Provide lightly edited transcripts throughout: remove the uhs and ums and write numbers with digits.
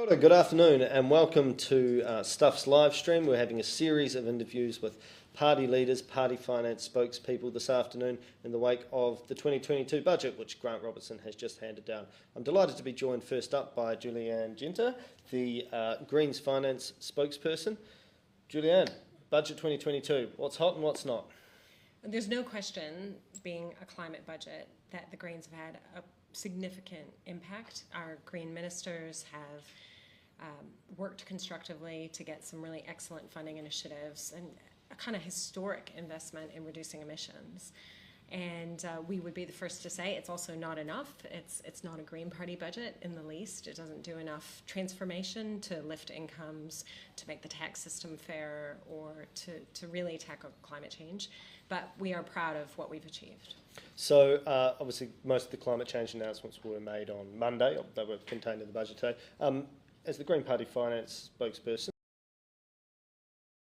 Good afternoon and welcome to Stuff's live stream. We're having a series of interviews with party leaders, party finance spokespeople this afternoon in the wake of the 2022 budget, which Grant Robertson has just handed down. I'm delighted to be joined first up by Julianne Genter, the Greens finance spokesperson. Julianne, budget 2022, what's hot and what's not? There's no question, being a climate budget, that the Greens have had a significant impact. Our Green ministers have worked constructively to get some really excellent funding initiatives and a kind of historic investment in reducing emissions. And we would be the first to say it's also not enough. It's not a Green Party budget in the least. It doesn't do enough transformation to lift incomes, to make the tax system fairer, or to really tackle climate change. But we are proud of what we've achieved. So obviously most of the climate change announcements were made on Monday. They were contained in the budget today. As the Green Party finance spokesperson,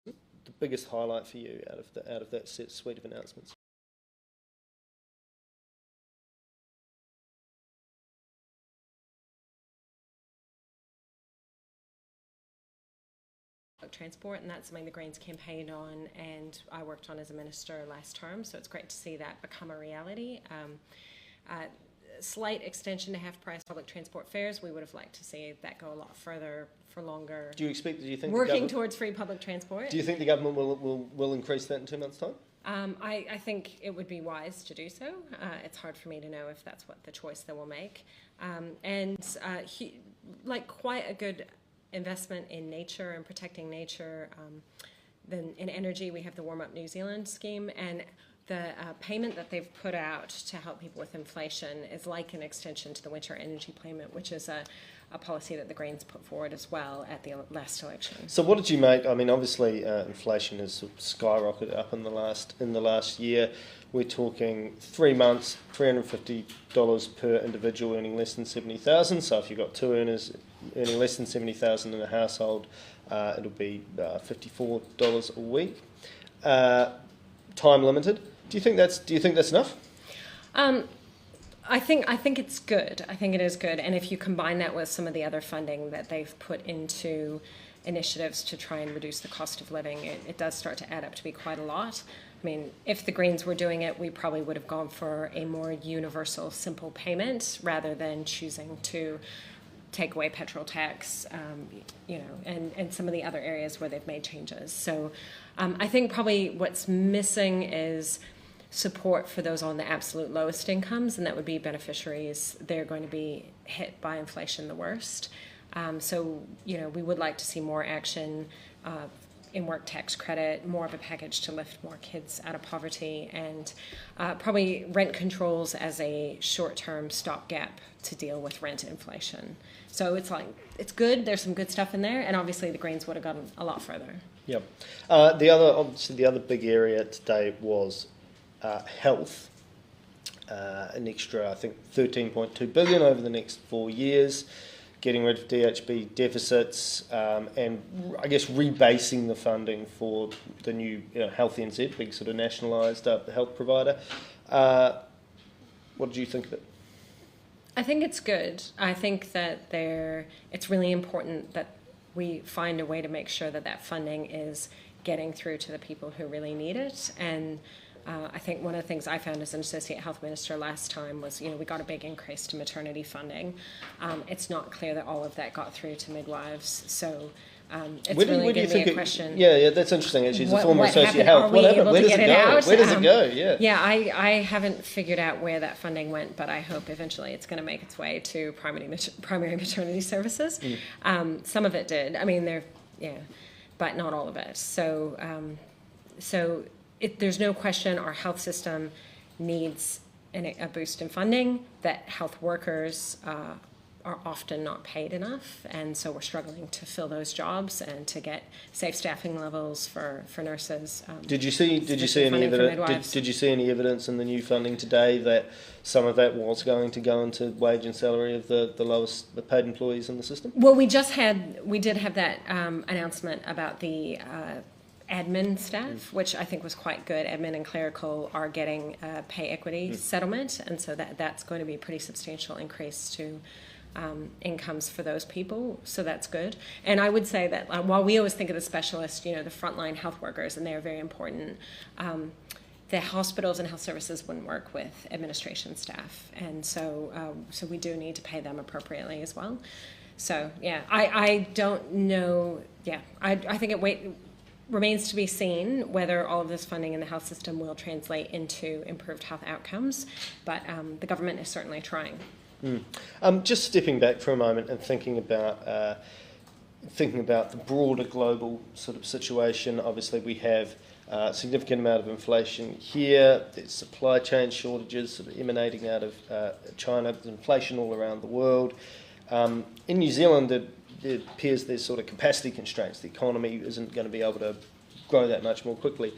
the biggest highlight for you out of that suite of announcements? Transport, and that's something the Greens campaigned on and I worked on as a minister last term, so it's great to see that become a reality. Slight extension to half-price public transport fares. We would have liked to see that go a lot further for longer. Do you think working towards free public transport? Do you think the government will increase that in 2 months' time? I think it would be wise to do so. It's hard for me to know if that's what the choice they will make. Like quite a good investment in nature and protecting nature. Then in energy, we have the Warm Up New Zealand scheme, and the payment that they've put out to help people with inflation is like an extension to the winter energy payment, which is a policy that the Greens put forward as well at the last election. So what did you make? I mean, obviously inflation has skyrocketed up in the last year. We're talking 3 months, $350 per individual earning less than $70,000. So if you've got two earners earning less than $70,000 in a household, it'll be $54 a week. Time limited. Do you think that's enough? I think it's good. I think it is good. And if you combine that with some of the other funding that they've put into initiatives to try and reduce the cost of living, it does start to add up to be quite a lot. I mean, if the Greens were doing it, we probably would have gone for a more universal, simple payment rather than choosing to take away petrol tax, and some of the other areas where they've made changes. So I think probably what's missing is support for those on the absolute lowest incomes, and that would be beneficiaries. They're going to be hit by inflation the worst. We would like to see more action in work tax credit, more of a package to lift more kids out of poverty, and probably rent controls as a short-term stopgap to deal with rent inflation. So it's good. There's some good stuff in there, and obviously the Greens would have gone a lot further. Yep. The other big area today was health. An extra, I think, $13.2 billion over the next 4 years. Getting rid of DHB deficits, and I guess rebasing the funding for the new Health NZ, big sort of nationalised health provider. What did you think of it? I think it's good. I think that it's really important that we find a way to make sure that funding is getting through to the people who really need it. And I think one of the things I found as an associate health minister last time was, we got a big increase to maternity funding. It's not clear that all of that got through to midwives. So it's really going to be a question. Yeah, that's interesting. As she's a former associate health, what happened? Where does it go? Where does it go? Yeah. Yeah, I haven't figured out where that funding went, but I hope eventually it's going to make its way to primary maternity services. Some of it did. I mean, but not all of it. So there's no question our health system needs a boost in funding, that health workers are often not paid enough, and so we're struggling to fill those jobs and to get safe staffing levels for nurses. Did you see any evidence? Did you see any evidence in the new funding today that some of that was going to go into wage and salary of the lowest paid employees in the system? Well, we did have that announcement about the admin staff, which I think was quite good. Admin and clerical are getting a pay equity settlement, and so that's going to be a pretty substantial increase to incomes for those people, so that's good. And I would say that while we always think of the specialists, the frontline health workers, and they're very important, the hospitals and health services wouldn't work with administration staff, and so we do need to pay them appropriately as well. So yeah, I don't know. Yeah, I think it remains to be seen whether all of this funding in the health system will translate into improved health outcomes, but the government is certainly trying. Just stepping back for a moment and thinking about the broader global sort of situation. Obviously, we have a significant amount of inflation here. There's supply chain shortages sort of emanating out of China. There's inflation all around the world. In New Zealand, it appears there's sort of capacity constraints. The economy isn't going to be able to grow that much more quickly.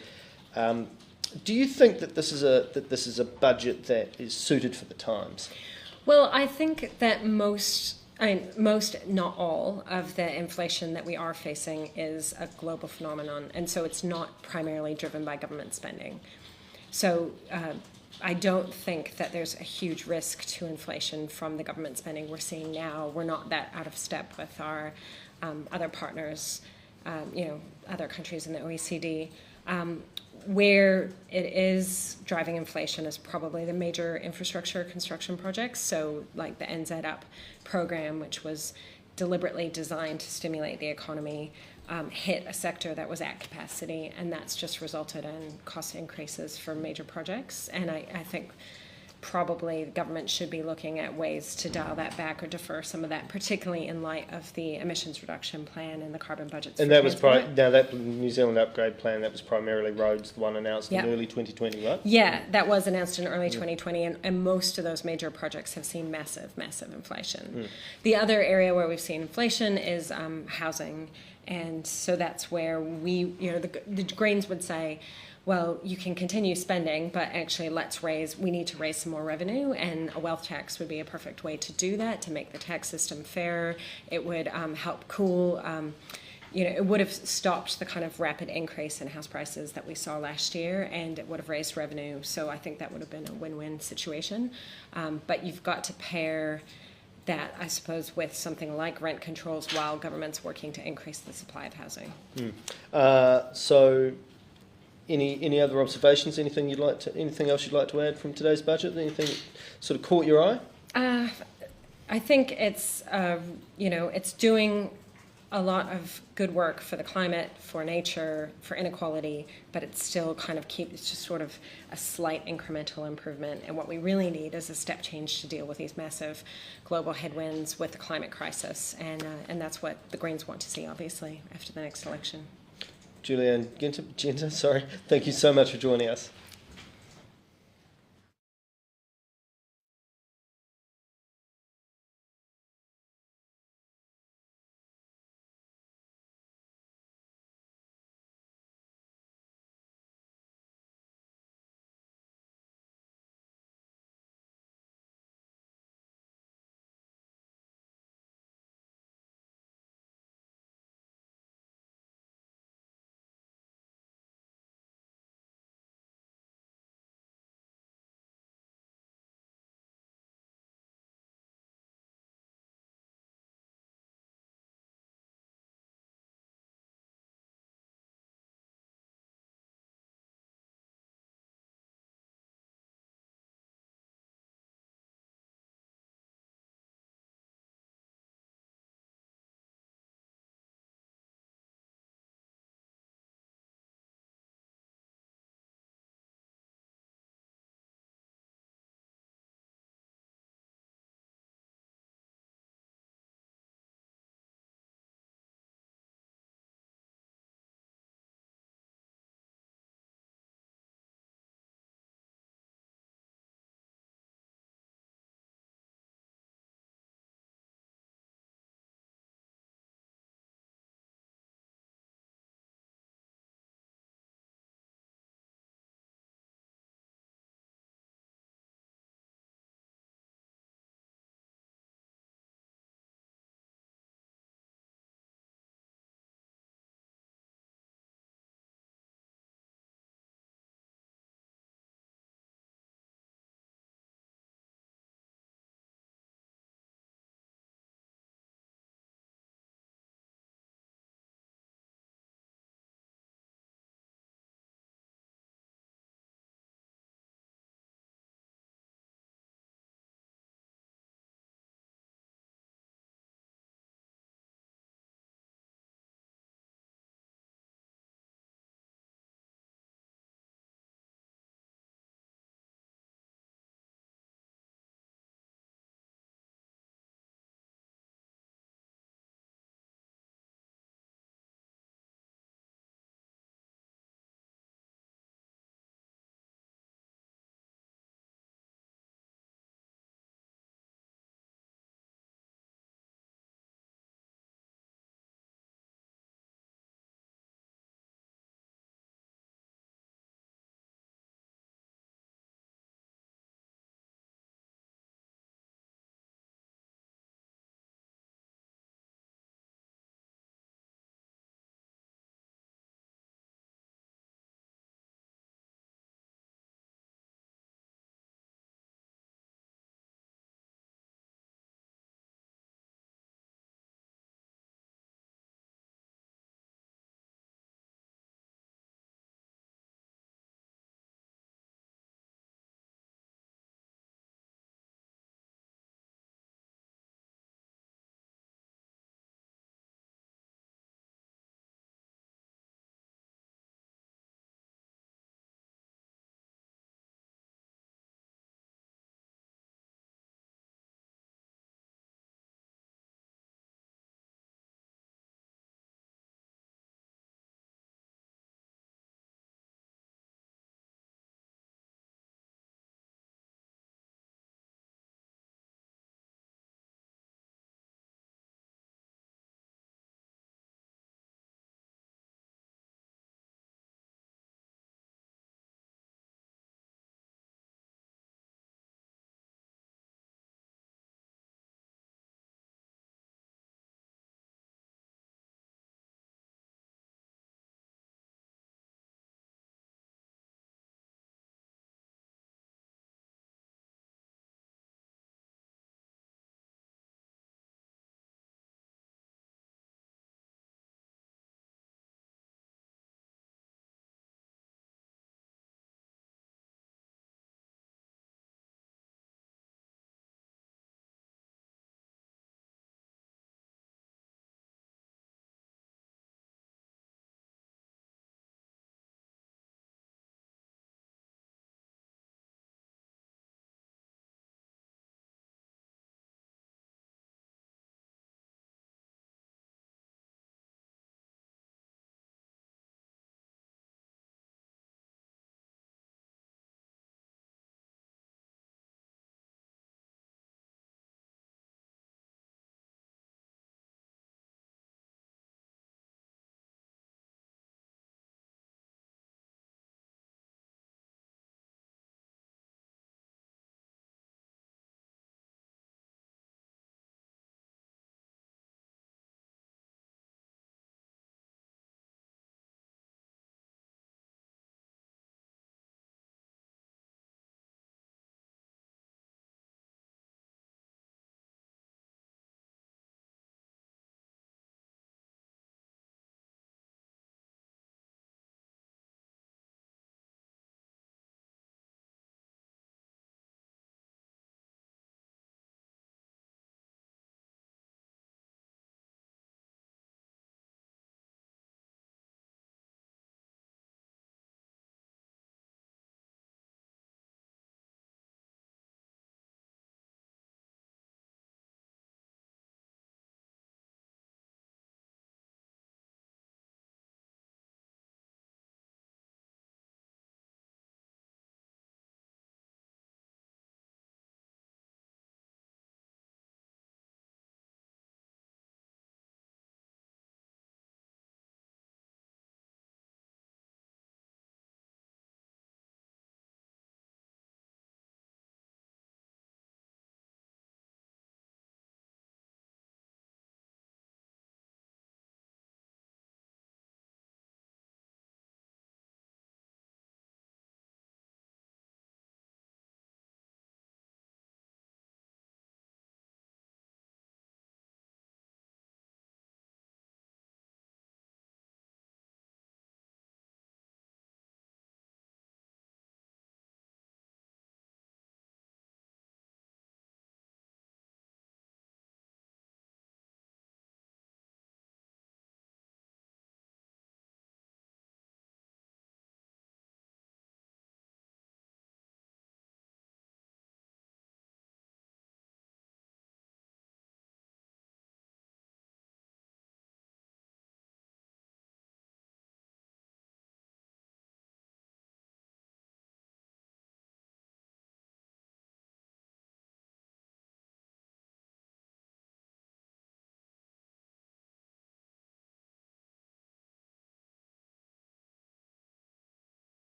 Do you think that this is a budget that is suited for the times? Well, I think that most, not all, of the inflation that we are facing is a global phenomenon, and so it's not primarily driven by government spending. So I don't think that there's a huge risk to inflation from the government spending we're seeing now. We're not that out of step with our other partners, other countries in the OECD. Where it is driving inflation is probably the major infrastructure construction projects. So like the NZ Up program, which was deliberately designed to stimulate the economy, hit a sector that was at capacity, and that's just resulted in cost increases for major projects. And I think probably the government should be looking at ways to dial that back or defer some of that, particularly in light of the emissions reduction plan and the carbon budgets. And that was that New Zealand upgrade plan, that was primarily roads, the one announced in early 2020, right? Yeah, that was announced in early 2020, and most of those major projects have seen massive inflation. The other area where we've seen inflation is housing, and so that's where the Greens would say, well, you can continue spending, but actually we need to raise some more revenue, and a wealth tax would be a perfect way to do that, to make the tax system fair. It would help cool, it would have stopped the kind of rapid increase in house prices that we saw last year, and it would have raised revenue. So I think that would have been a win-win situation. But you've got to pair that, I suppose, with something like rent controls while government's working to increase the supply of housing. So any other observations? Anything else you'd like to add from today's budget? Anything that sort of caught your eye? I think it's it's doing a lot of good work for the climate, for nature, for inequality, but it's still it's just sort of a slight incremental improvement. And what we really need is a step change to deal with these massive global headwinds with the climate crisis. And that's what the Greens want to see, obviously, after the next election. Julianne Genter, thank you so much for joining us.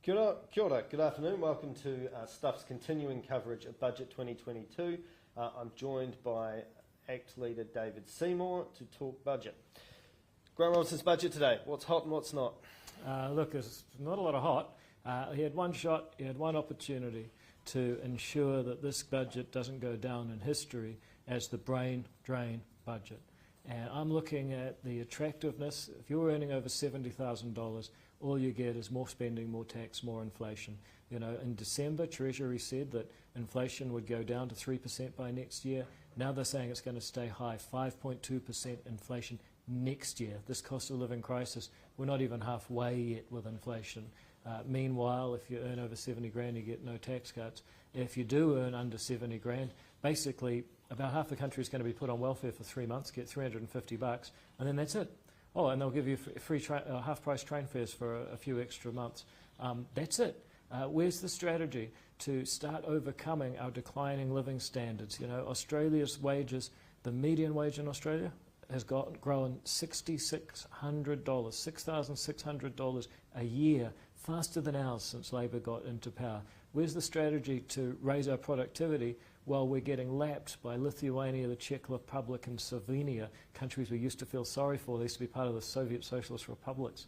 Kia ora, good afternoon. Welcome to Stuff's continuing coverage of Budget 2022. I'm joined by ACT Leader David Seymour to talk budget. Grant Robinson's budget today, what's hot and what's not? Look, there's not a lot of hot. He had one shot, he had one opportunity to ensure that this budget doesn't go down in history as the brain drain budget. And I'm looking at the attractiveness. If you're earning over $70,000, all you get is more spending, more tax, more inflation. You know, in December, Treasury said that inflation would go down to 3% by next year. Now they're saying it's going to stay high, 5.2% inflation next year. This cost of living crisis, we're not even halfway yet with inflation. Meanwhile, if you earn over 70 grand, you get no tax cuts. If you do earn under 70 grand, basically about half the country is going to be put on welfare for 3 months, get $350, and then that's it. Oh, and they'll give you free half-price train fares for a few extra months. That's it. Where's the strategy to start overcoming our declining living standards? You know, Australia's wages, the median wage in Australia has grown $6,600, $6,600 a year, faster than ours since Labor got into power. Where's the strategy to raise our productivity while we're getting lapped by Lithuania, the Czech Republic, and Slovenia, countries we used to feel sorry for? They used to be part of the Soviet Socialist republics.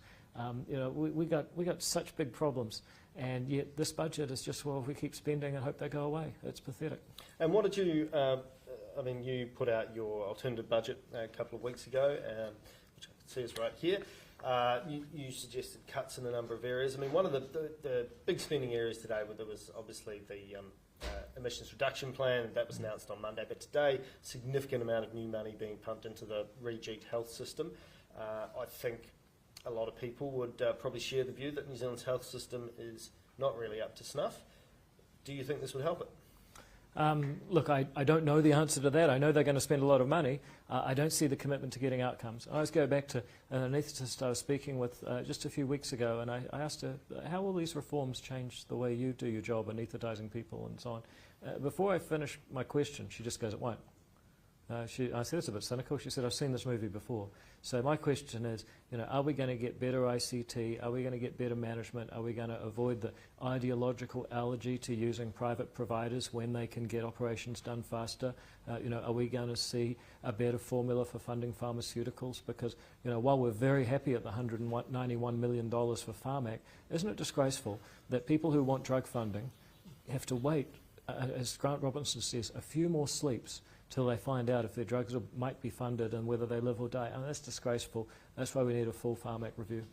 You know, we got such big problems, and yet this budget is just, well, we keep spending and hope they go away. It's pathetic. And what did you, I mean, you put out your alternative budget a couple of weeks ago, which I can see is right here. You suggested cuts in a number of areas. I mean, one of the big spending areas today, there was obviously the emissions reduction plan, that was announced on Monday, but today, significant amount of new money being pumped into the rejigged health system. I think a lot of people would probably share the view that New Zealand's health system is not really up to snuff. Do you think this would help it? Look, I don't know the answer to that. I know they're going to spend a lot of money. I don't see the commitment to getting outcomes. I always go back to an anaesthetist I was speaking with just a few weeks ago, and I asked her, how will these reforms change the way you do your job, anaesthetising people and so on? Before I finished my question, she just goes, it won't. I said, it's a bit cynical. She said, I've seen this movie before. So my question is, you know, are we going to get better ICT? Are we going to get better management? Are we going to avoid the ideological allergy to using private providers when they can get operations done faster? You know, are we going to see a better formula for funding pharmaceuticals? Because, you know, while we're very happy at the $191 million for PharmAc, isn't it disgraceful that people who want drug funding have to wait, as Grant Robinson says, a few more sleeps till they find out if their drugs might be funded and whether they live or die? I mean, that's disgraceful. That's why we need a full PharmAc review.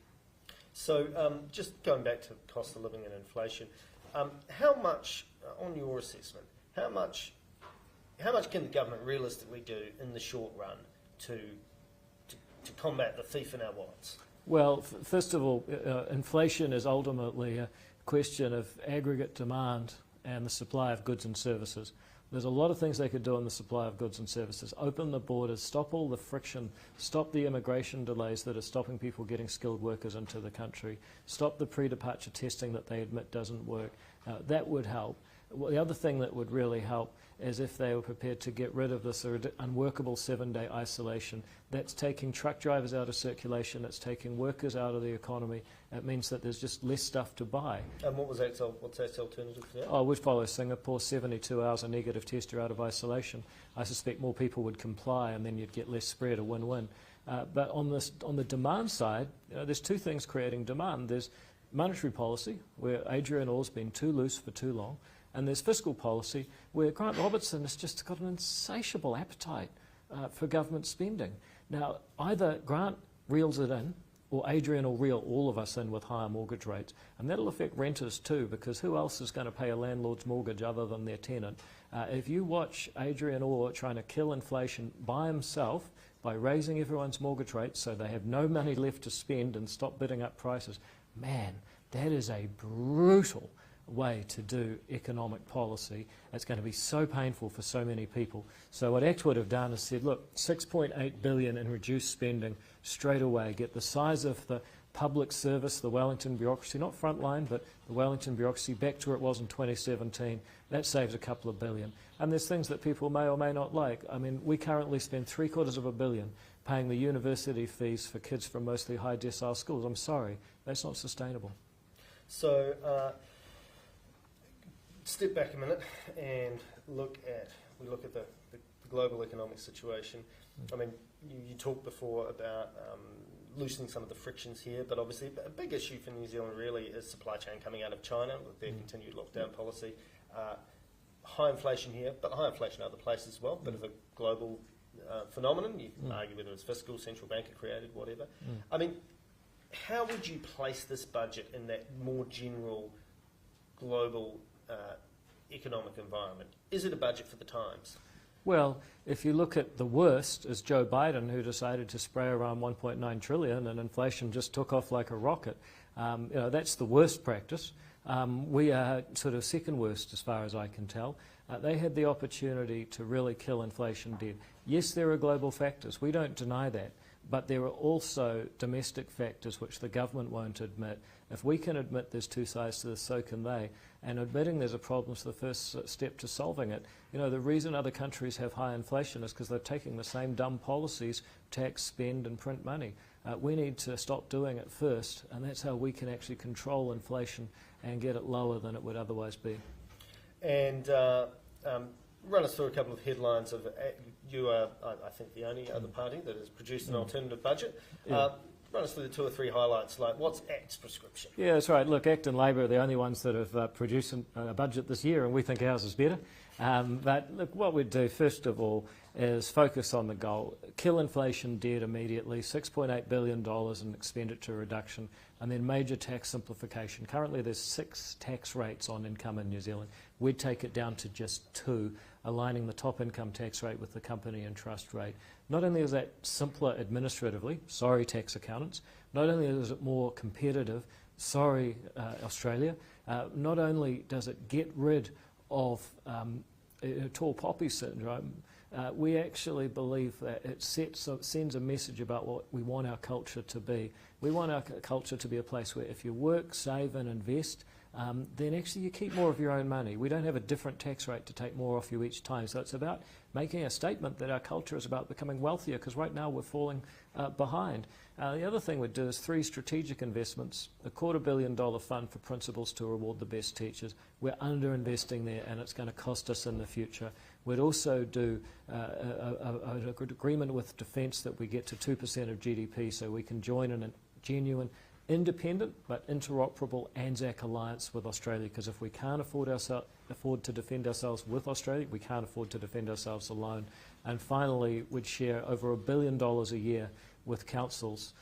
So just going back to cost of living and inflation, how much, on your assessment, how much can the government realistically do in the short run to combat the thief in our wallets? Well, first of all, inflation is ultimately a question of aggregate demand and the supply of goods and services. There's a lot of things they could do on the supply of goods and services. Open the borders, stop all the friction, stop the immigration delays that are stopping people getting skilled workers into the country, stop the pre-departure testing that they admit doesn't work. That would help. Well, the other thing that would really help is if they were prepared to get rid of this unworkable 7-day isolation. That's taking truck drivers out of circulation, it's taking workers out of the economy. It means that there's just less stuff to buy. And what's that alternative for that? Oh, we'd follow Singapore, 72 hours, a negative test, you're out of isolation. I suspect more people would comply and then you'd get less spread, a win-win. But on the demand side, you know, there's two things creating demand. There's monetary policy, where Adrian Orr's been too loose for too long, and there's fiscal policy, where Grant Robertson has just got an insatiable appetite for government spending. Now, either Grant reels it in, or Adrian will reel all of us in with higher mortgage rates. And that'll affect renters too, because who else is going to pay a landlord's mortgage other than their tenant? If you watch Adrian Orr trying to kill inflation by himself, by raising everyone's mortgage rates so they have no money left to spend and stop bidding up prices, man, that is a brutal way to do economic policy. It's going to be so painful for so many people. So what ACT would have done is said, look, $6.8 billion in reduced spending straight away. Get the size of the public service, the Wellington bureaucracy, not frontline, but the Wellington bureaucracy back to where it was in 2017. That saves a couple of billion. And there's things that people may or may not like. I mean, we currently spend $750 million paying the university fees for kids from mostly high decile schools. I'm sorry, that's not sustainable. So step back a minute and look at the global economic situation. I mean, you talked before about loosening some of the frictions here, but obviously a big issue for New Zealand really is supply chain coming out of China with their continued lockdown policy. High inflation here, but high inflation in other places as well. Bit of a global phenomenon. You can argue whether it's fiscal, central banker created, whatever. I mean, how would you place this budget in that more general global economic environment? Is it a budget for the times? Well, if you look at the worst, is Joe Biden, who decided to spray around 1.9 trillion and inflation just took off like a rocket. That's the worst practice. We are sort of second worst as far as I can tell. They had the opportunity to really kill inflation dead. Yes, there are global factors. We don't deny that. But there are also domestic factors which the government won't admit. If we can admit there's two sides to this, so can they. And admitting there's a problem is the first step to solving it. The reason other countries have high inflation is because they're taking the same dumb policies, tax, spend and print money. We need to stop doing it first, and that's how we can actually control inflation and get it lower than it would otherwise be. And run us through a couple of headlines of you are, I think, the only other party that has produced an alternative budget. Yeah. Run us through the two or three highlights, like what's ACT's prescription? Yeah, that's right. Look, ACT and Labor are the only ones that have produced a budget this year, and we think ours is better. But look, what we'd do, first of all, is focus on the goal. Kill inflation dead immediately, $6.8 billion in expenditure reduction, and then major tax simplification. Currently there's 6 tax rates on income in New Zealand. We'd take it down to just 2, aligning the top income tax rate with the company and trust rate. Not only is that simpler administratively, sorry tax accountants, not only is it more competitive, sorry Australia, not only does it get rid of tall poppy syndrome, we actually believe that it sends a message about what we want our culture to be. We want our culture to be a place where if you work, save and invest, then actually you keep more of your own money. We don't have a different tax rate to take more off you each time. So it's about making a statement that our culture is about becoming wealthier, because right now we're falling behind. The other thing we'd do is 3 strategic investments, a $250 million fund for principals to reward the best teachers. We're under-investing there and it's going to cost us in the future. We'd also do an agreement with Defence that we get to 2% of GDP so we can join in a genuine independent but interoperable ANZAC alliance with Australia, because if we can't afford to defend ourselves with Australia, we can't afford to defend ourselves alone. And finally, we'd share over $1 billion a year with councils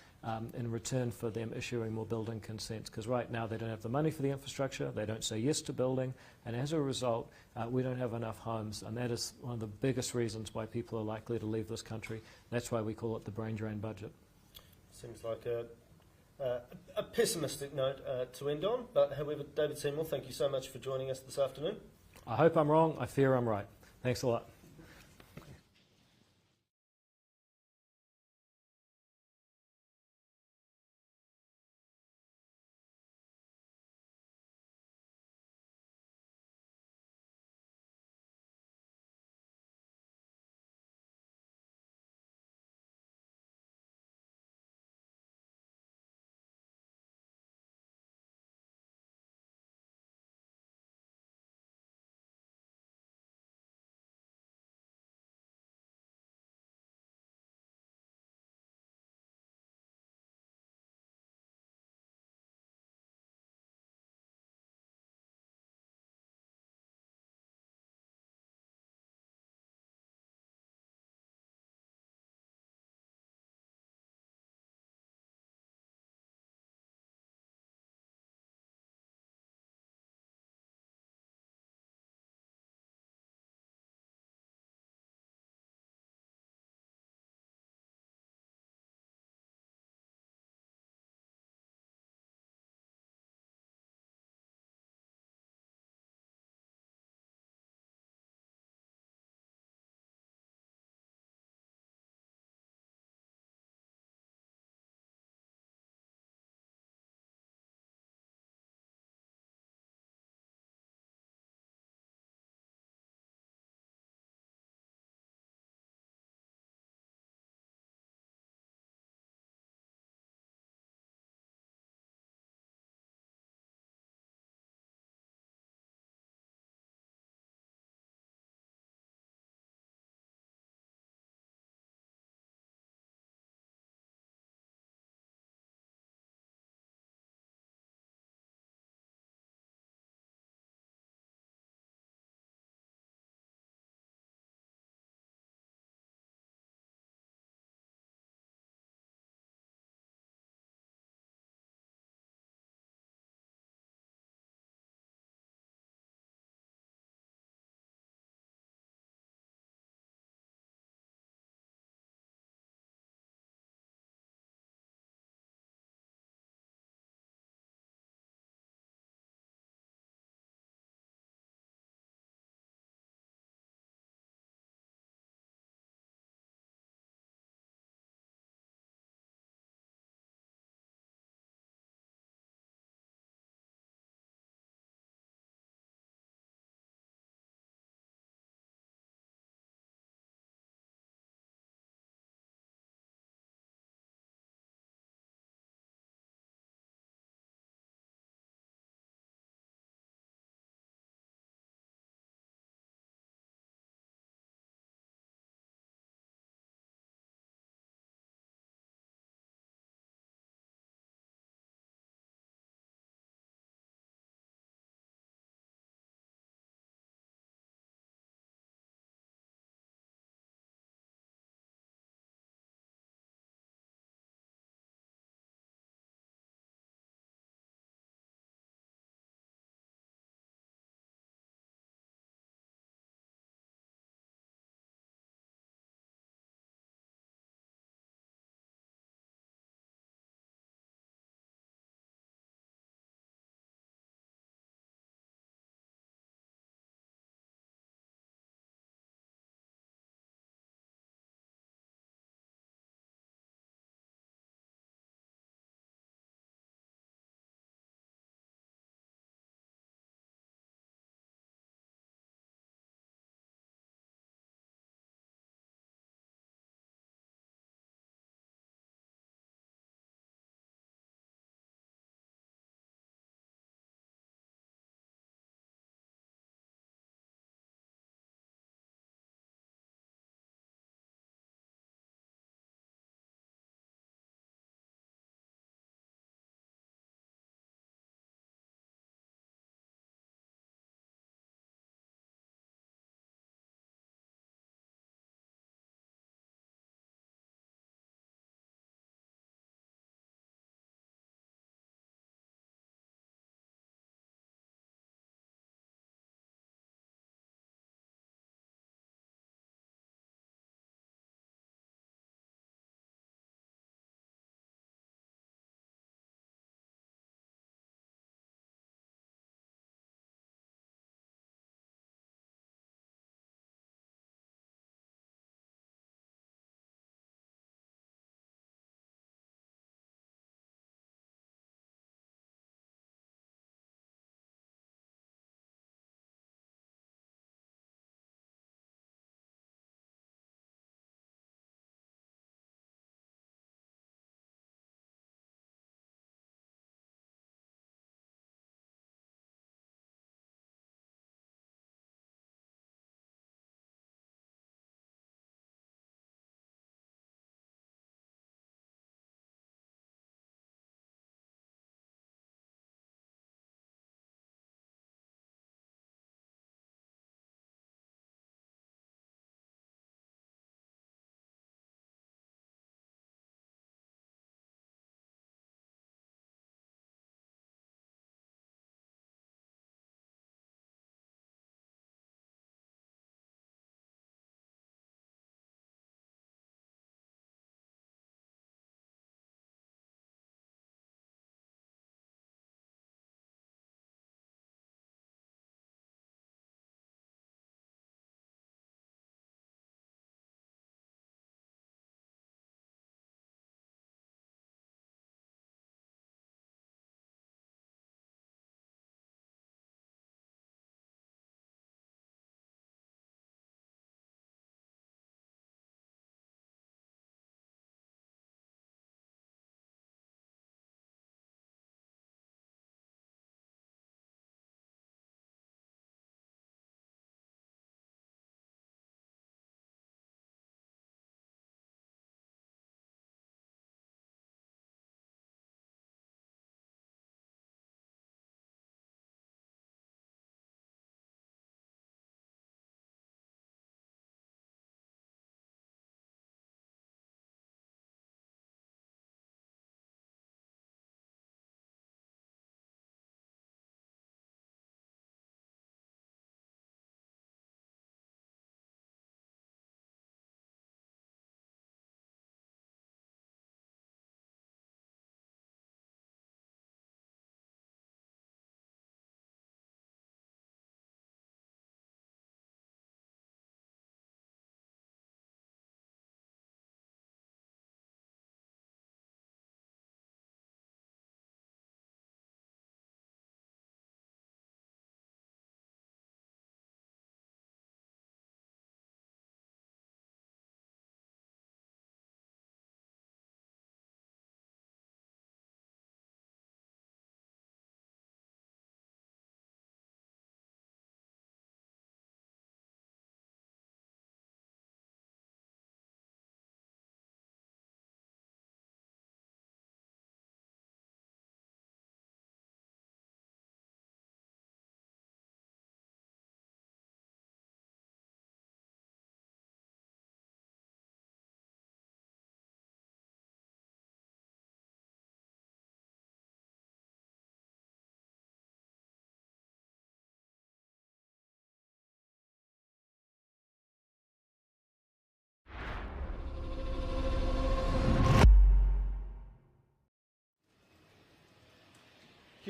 in return for them issuing more building consents, because right now they don't have the money for the infrastructure, they don't say yes to building, and as a result we don't have enough homes, and that is one of the biggest reasons why people are likely to leave this country. That's why we call it the brain drain budget. Seems like a pessimistic note to end on, but however, David Seymour, thank you so much for joining us this afternoon. I hope I'm wrong, I fear I'm right. Thanks a lot.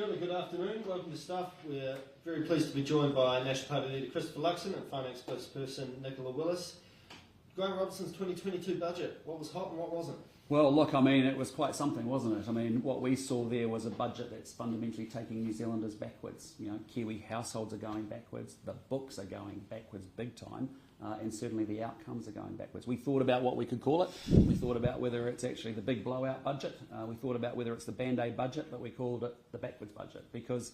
Kia ora, good afternoon. Welcome to Stuff. We're very pleased to be joined by National Party leader Christopher Luxon and finance spokesperson Nicola Willis. Grant Robertson's 2022 budget, what was hot and what wasn't? Well, look, I mean, it was quite something, wasn't it? I mean, what we saw there was a budget that's fundamentally taking New Zealanders backwards. You know, Kiwi households are going backwards, the books are going backwards big time, and certainly the outcomes are going backwards. We thought about what we could call it. We thought about whether it's actually the big blowout budget. We thought about whether it's the Band-Aid budget, but we called it the backwards budget because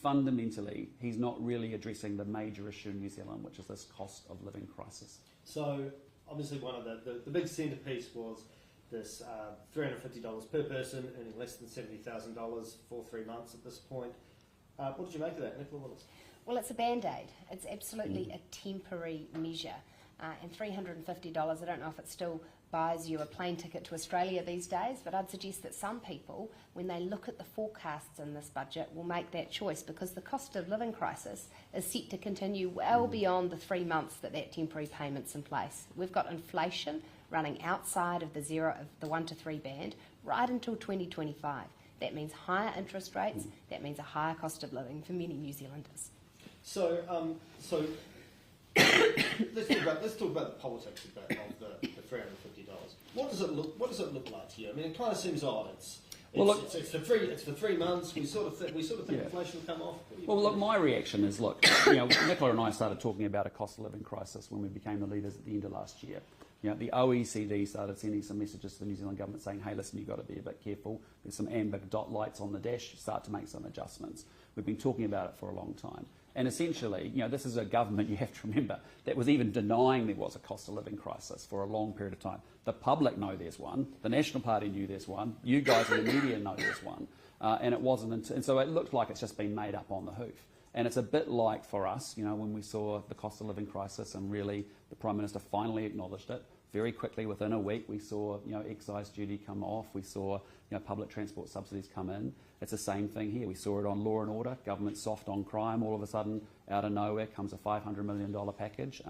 fundamentally he's not really addressing the major issue in New Zealand, which is this cost of living crisis. So, obviously one of the big centrepiece was this $350 per person, earning less than $70,000 for 3 months at this point. What did you make of that, Nicola Willis? Well, it's a Band-Aid. It's absolutely a temporary measure. And $350, I don't know if it still buys you a plane ticket to Australia these days, but I'd suggest that some people, when they look at the forecasts in this budget, will make that choice because the cost of living crisis is set to continue well beyond the 3 months that temporary payment's in place. We've got inflation running outside of the 1 to 3 band right until 2025. That means higher interest rates, that means a higher cost of living for many New Zealanders. So let's talk about the politics of the $350. What does it look like to you? I mean, it kind of seems odd. It's for 3 months. We sort of think inflation will come off. Well, look, my reaction is, Nicola and I started talking about a cost of living crisis when we became the leaders at the end of last year. You know, the OECD started sending some messages to the New Zealand government saying, hey, listen, you've got to be a bit careful. There's some amber dot lights on the dash. Start to make some adjustments. We've been talking about it for a long time. And essentially, you know, this is a government, you have to remember, that was even denying there was a cost of living crisis for a long period of time. The public know there's one. The National Party knew there's one. You guys in the media know there's one. And it wasn't. And so it looked like it's just been made up on the hoof. And it's a bit like for us, you know, when we saw the cost of living crisis and really the Prime Minister finally acknowledged it. Very quickly, within a week, we saw, you know, excise duty come off. We saw, you know, public transport subsidies come in. It's the same thing here. We saw it on law and order. Government soft on crime. All of a sudden, out of nowhere, comes a $500 million package.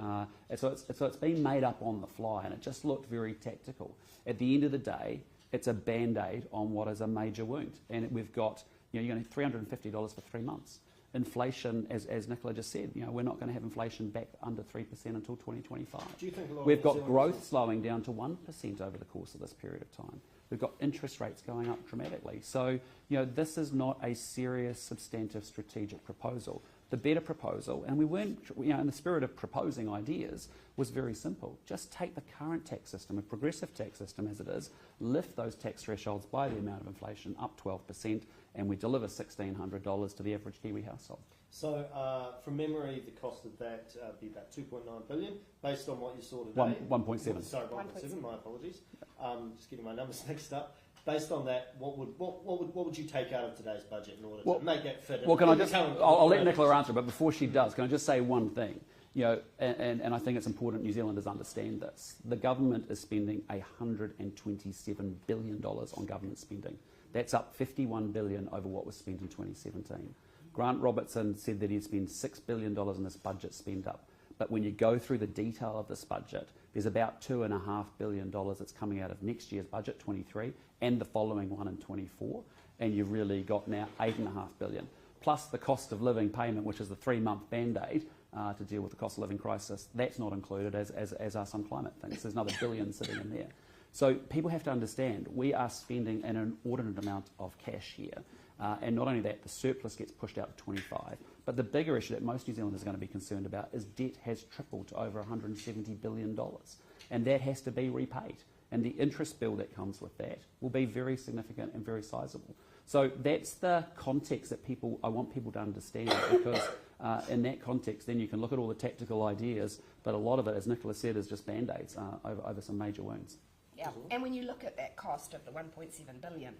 So it's been made up on the fly, and it just looked very tactical. At the end of the day, it's a Band-Aid on what is a major wound, and we've got, you know, you're going to have $350 for 3 months. Inflation, as Nicola just said, you know, we're not going to have inflation back under 3% until 2025. Do you think we've got growth slowing down to 1% over the course of this period of time. We've got interest rates going up dramatically. So, you know, this is not a serious, substantive, strategic proposal. The better proposal, and we weren't, you know, in the spirit of proposing ideas, was very simple. Just take the current tax system, a progressive tax system as it is, lift those tax thresholds by the amount of inflation up 12%, and we deliver $1,600 to the average Kiwi household. So, from memory, the cost of that would be about $2.9 billion, based on what you saw today. 1.7. Sorry, 1.7. My apologies. Just getting my numbers mixed up. Based on that, what would you take out of today's budget in order to make that fit? Well, can I just? I'll let Nicola answer, but before she does, can I just say one thing? You know, and I think it's important New Zealanders understand this. The government is spending $127 billion on government spending. That's up $51 billion over what was spent in 2017. Grant Robertson said that he'd spend $6 billion in this budget spend up. But when you go through the detail of this budget, there's about $2.5 billion that's coming out of next year's budget, 23, and the following one in 24. And you've really got now $8.5 billion. Plus the cost of living payment, which is the 3-month Band-Aid to deal with the cost of living crisis. That's not included, as are some climate things. There's another $1 billion sitting in there. So people have to understand we are spending an inordinate amount of cash here. And not only that, the surplus gets pushed out to 25. But the bigger issue that most New Zealanders are going to be concerned about is debt has tripled to over $170 billion. And that has to be repaid. And the interest bill that comes with that will be very significant and very sizable. So that's the context that I want people to understand, because in that context, then you can look at all the tactical ideas, but a lot of it, as Nicola said, is just Band-Aids over some major wounds. Yeah, and when you look at that cost of the $1.7 billion,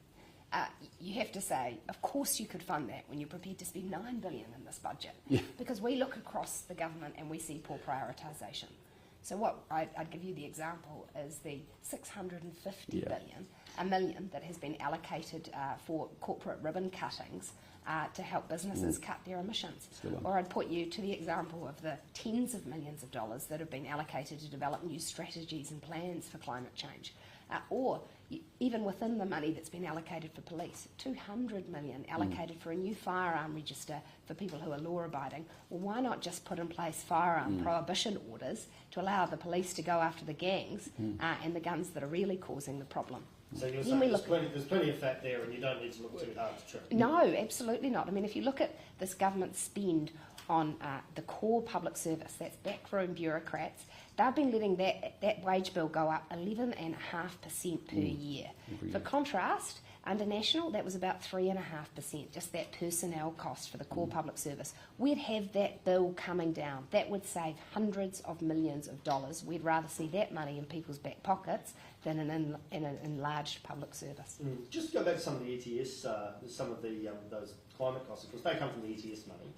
you have to say, of course you could fund that when you're prepared to spend $9 billion in this budget. Yeah. Because we look across the government and we see poor prioritisation. So what I'd give you the example is the $650 million that has been allocated for corporate ribbon cuttings to help businesses cut their emissions. Or I'd put you to the example of the tens of millions of dollars that have been allocated to develop new strategies and plans for climate change. Even within the money that's been allocated for police, 200 million allocated for a new firearm register for people who are law-abiding. Well, why not just put in place firearm prohibition orders to allow the police to go after the gangs and the guns that are really causing the problem? So you're saying there's plenty of fat there and you don't need to look too hard to trim? No, absolutely not. I mean, if you look at this government spend on the core public service, that's backroom bureaucrats, they've been letting that wage bill go up 11.5% per year. For contrast, under National, that was about 3.5%, just that personnel cost for the core public service. We'd have that bill coming down. That would save hundreds of millions of dollars. We'd rather see that money in people's back pockets than in an enlarged public service. Just go back to some of the ETS, some of the those climate costs. Of course, they come from the ETS money.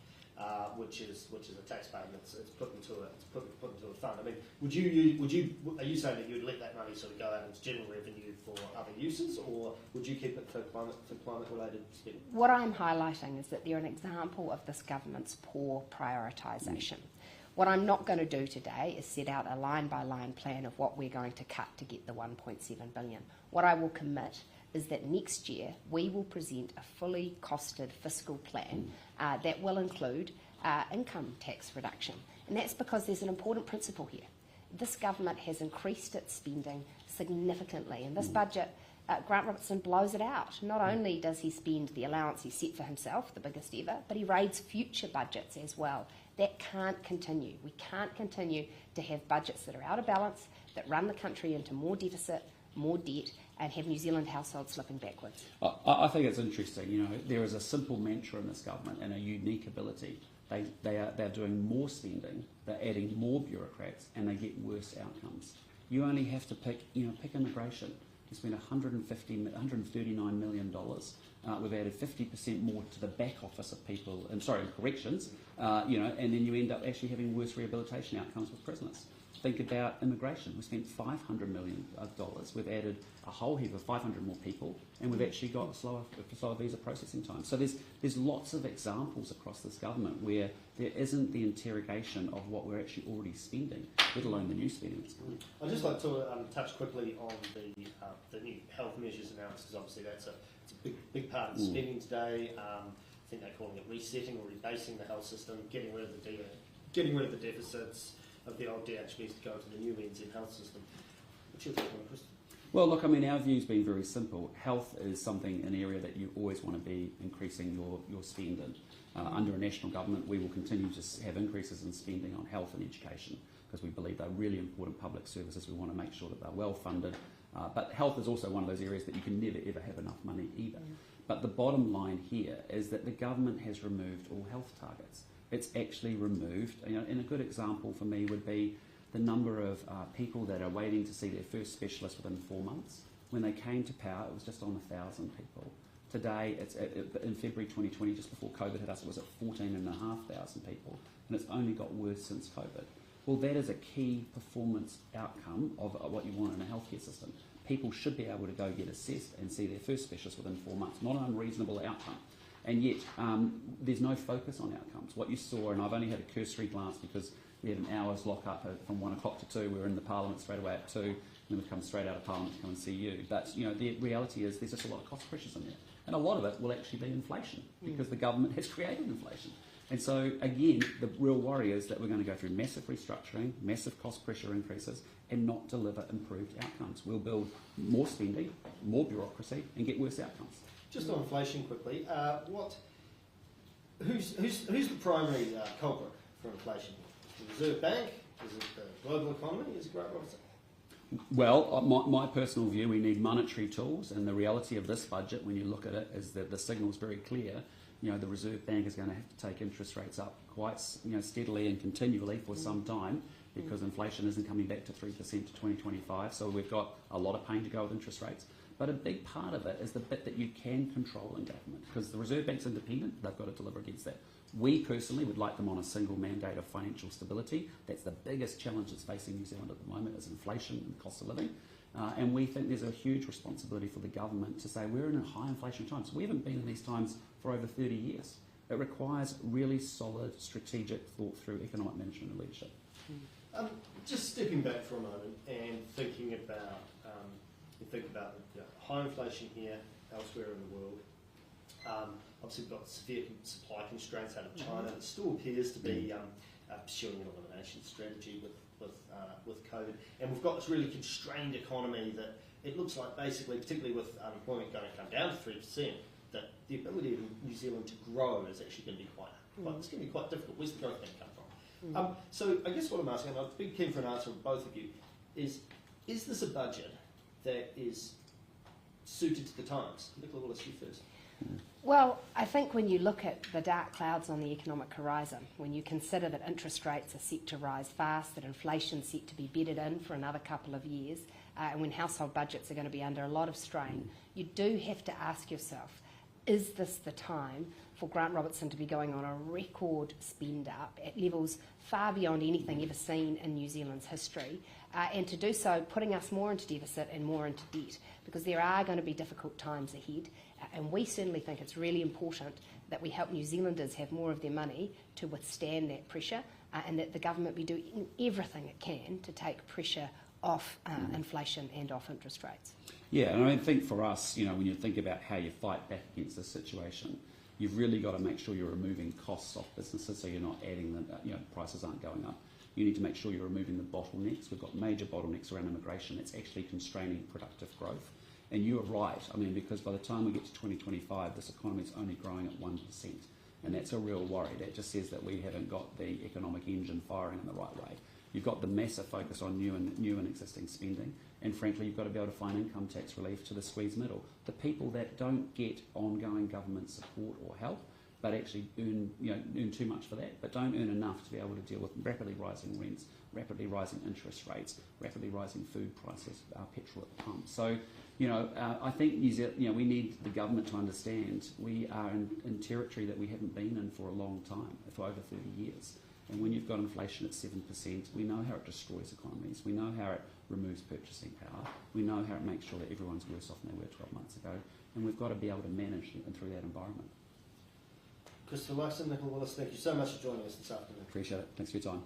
Which is a tax payment. It's put into a fund. I mean, are you saying that you would let that money sort of go out into general revenue for other uses, or would you keep it for climate related spending? What I'm highlighting is that they're an example of this government's poor prioritisation. What I'm not going to do today is set out a line-by-line plan of what we're going to cut to get the 1.7 billion. What I will commit is that next year we will present a fully costed fiscal plan that will include income tax reduction. And that's because there's an important principle here. This government has increased its spending significantly, and this budget, Grant Robertson blows it out. Not only does he spend the allowance he set for himself, the biggest ever, but he raids future budgets as well. That can't continue. We can't continue to have budgets that are out of balance, that run the country into more deficit, more debt, and have New Zealand households slipping backwards. I think it's interesting. You know, there is a simple mantra in this government and a unique ability. They're doing more spending, they're adding more bureaucrats, and they get worse outcomes. You only have to pick immigration. We spent $139 million. We've added 50% more to the back office of people, corrections, and then you end up actually having worse rehabilitation outcomes with prisoners. Think about immigration. We spent $500 million. We've added a whole heap of 500 more people, and we've actually got slower visa processing time. So there's lots of examples across this government where there isn't the interrogation of what we're actually already spending, let alone the new spending that's coming. I'd just like to touch quickly on the new health measures announced, because obviously it's a big part of the spending today. I think they're calling it resetting or rebasing the health system, getting rid of the deficits of the old DHBs to go into the new NZ health system. What's your take on it, Chris? Well, look, I mean, our view's been very simple. Health is an area that you always want to be increasing your spend in. Under a national government, we will continue to have increases in spending on health and education because we believe they're really important public services. We want to make sure that they're well funded. But health is also one of those areas that you can never ever have enough money either. But the bottom line here is that the government has removed all health targets. It's actually removed, and a good example for me would be the number of people that are waiting to see their first specialist within 4 months. When they came to power, it was just on 1,000 people. Today, it's in February 2020, just before COVID hit us, it was at 14,500 people, and it's only got worse since COVID. Well, that is a key performance outcome of what you want in a healthcare system. People should be able to go get assessed and see their first specialist within 4 months. Not an unreasonable outcome. And yet, there's no focus on outcomes. What you saw, and I've only had a cursory glance because we had an hour's lock-up from 1 o'clock to 2. We were in the Parliament straight away at 2, and then we've come straight out of Parliament to come and see you. But, the reality is there's just a lot of cost pressures in there. And a lot of it will actually be inflation because the government has created inflation. And so, again, the real worry is that we're going to go through massive restructuring, massive cost pressure increases, and not deliver improved outcomes. We'll build more spending, more bureaucracy, and get worse outcomes. Just on inflation quickly, who's the primary culprit for inflation? The Reserve Bank? Is it the global economy? Is it Grant Robertson? Well, my personal view, we need monetary tools, and the reality of this budget, when you look at it, is that the signal is very clear. The Reserve Bank is going to have to take interest rates up quite steadily and continually for some time because inflation isn't coming back to 3% to 2025. So we've got a lot of pain to go with interest rates. But a big part of it is the bit that you can control in government, because the Reserve Bank's independent, they've got to deliver against that. We personally would like them on a single mandate of financial stability. That's the biggest challenge that's facing New Zealand at the moment is inflation and cost of living. And we think there's a huge responsibility for the government to say we're in a high inflation times. We haven't been in these times for over 30 years. It requires really solid, strategic, thought-through economic management and leadership. Just stepping back for a moment and thinking about You think about high inflation here, elsewhere in the world. Obviously, we've got severe supply constraints out of China. It still appears to be pursuing an elimination strategy with COVID, and we've got this really constrained economy that it looks like basically, particularly with unemployment going to come down to 3%, that the ability of New Zealand to grow is actually going to be it's going to be quite difficult. Where's the growth going to come from? So I guess what I'm asking, and I'd be keen for an answer from both of you, is this a budget that is suited to the times? Nicola Willis, you first. Well, I think when you look at the dark clouds on the economic horizon, when you consider that interest rates are set to rise fast, that inflation's set to be bedded in for another couple of years, and when household budgets are going to be under a lot of strain, you do have to ask yourself, is this the time for Grant Robertson to be going on a record spend up at levels far beyond anything ever seen in New Zealand's history, and to do so putting us more into deficit and more into debt, because there are going to be difficult times ahead, and we certainly think it's really important that we help New Zealanders have more of their money to withstand that pressure, and that the government be doing everything it can to take pressure off inflation and off interest rates. Yeah, and I think for us, when you think about how you fight back against this situation, you've really got to make sure you're removing costs off businesses so you're not adding them, prices aren't going up. You need to make sure you're removing the bottlenecks. We've got major bottlenecks around immigration. It's actually constraining productive growth. And you're right, because by the time we get to 2025, this economy is only growing at 1%. And that's a real worry. That just says that we haven't got the economic engine firing in the right way. You've got the massive focus on new and existing spending, and frankly, you've got to be able to find income tax relief to the squeezed middle. The people that don't get ongoing government support or help, but actually earn too much for that, but don't earn enough to be able to deal with rapidly rising rents, rapidly rising interest rates, rapidly rising food prices, petrol at the pump. So, I think New Zealand, we need the government to understand we are in territory that we haven't been in for a long time, for over 30 years. And when you've got inflation at 7%, we know how it destroys economies. We know how it removes purchasing power. We know how it makes sure that everyone's worse off than they were 12 months ago. And we've got to be able to manage it through that environment. Christopher Luxon, Nicola Willis, thank you so much for joining us this afternoon. Appreciate it. Thanks for your time.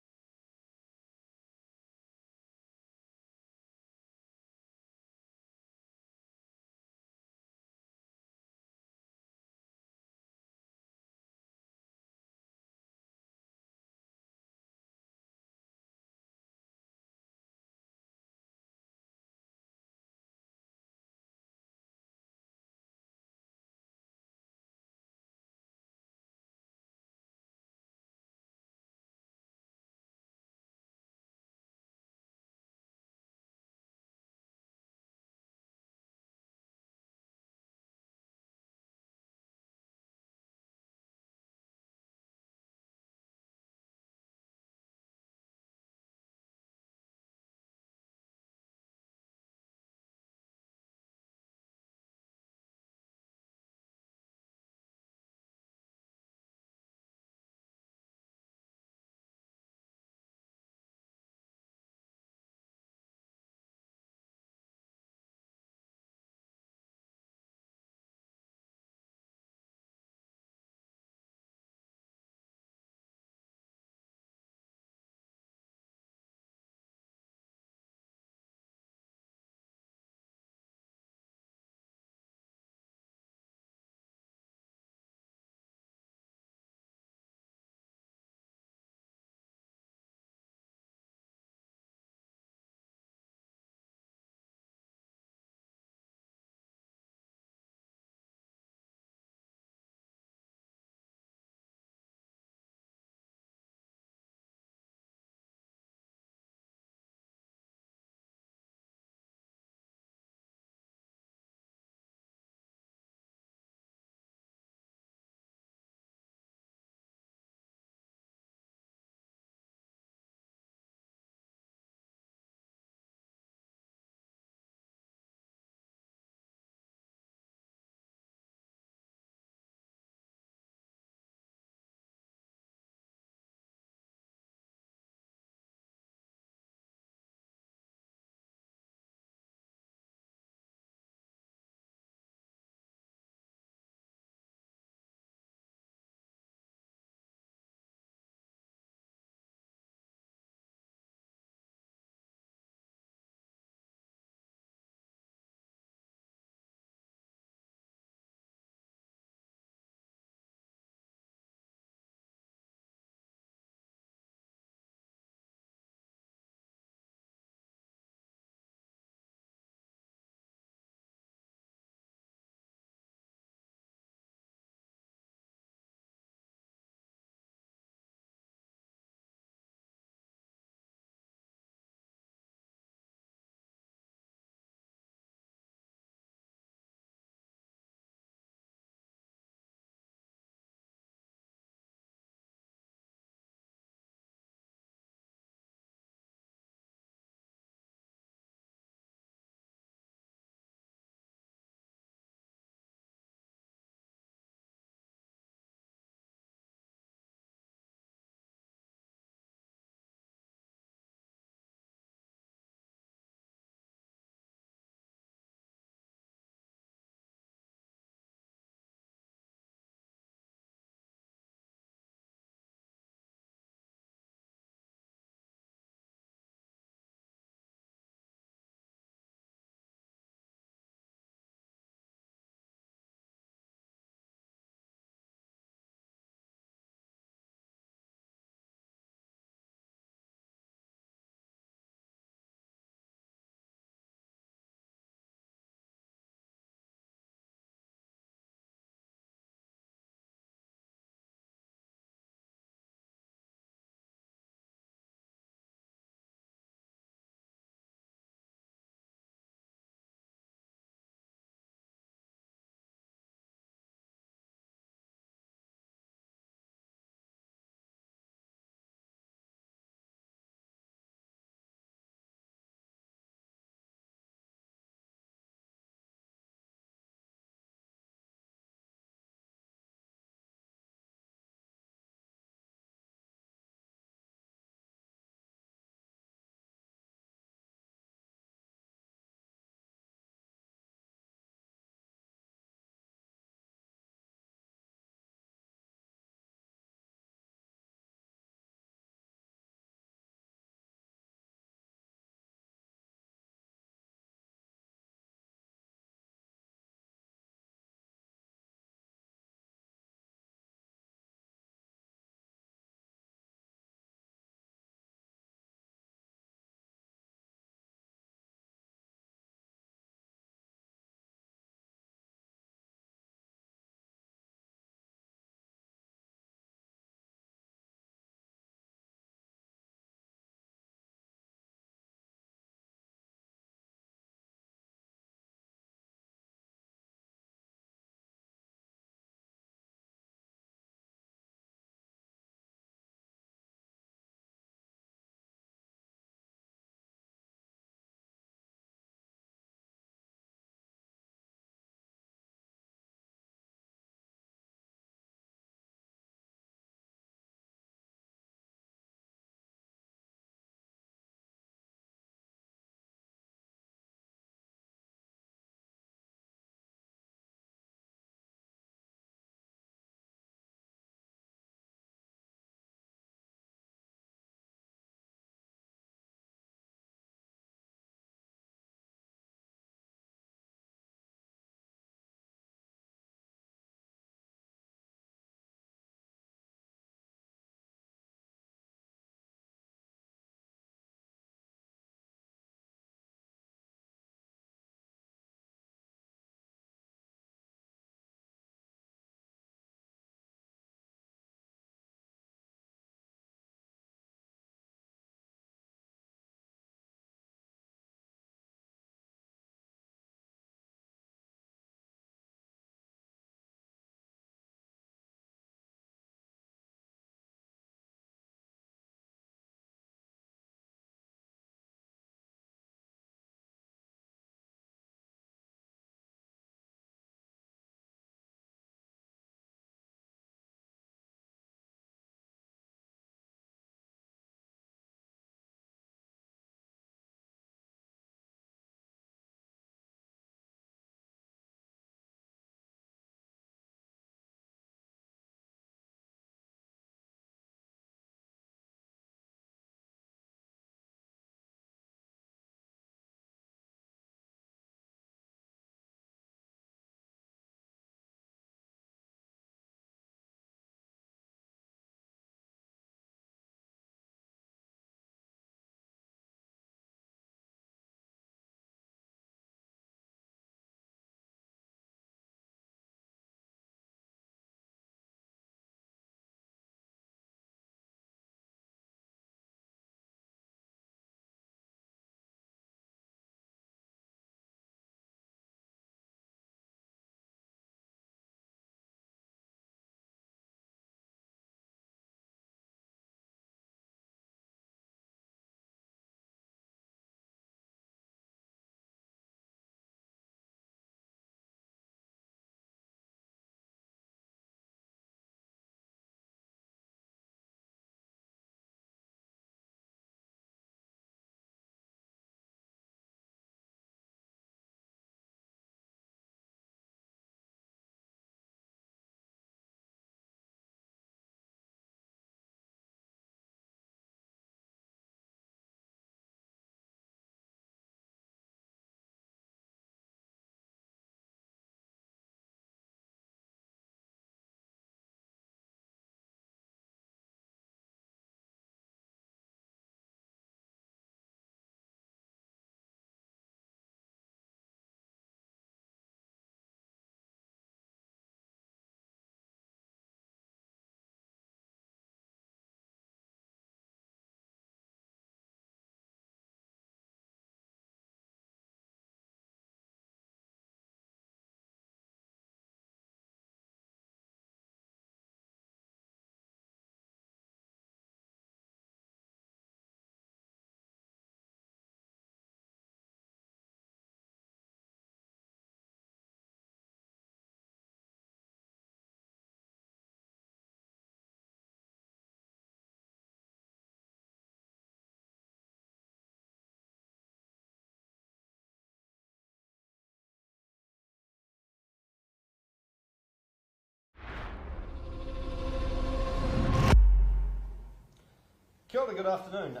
Kia ora, good afternoon.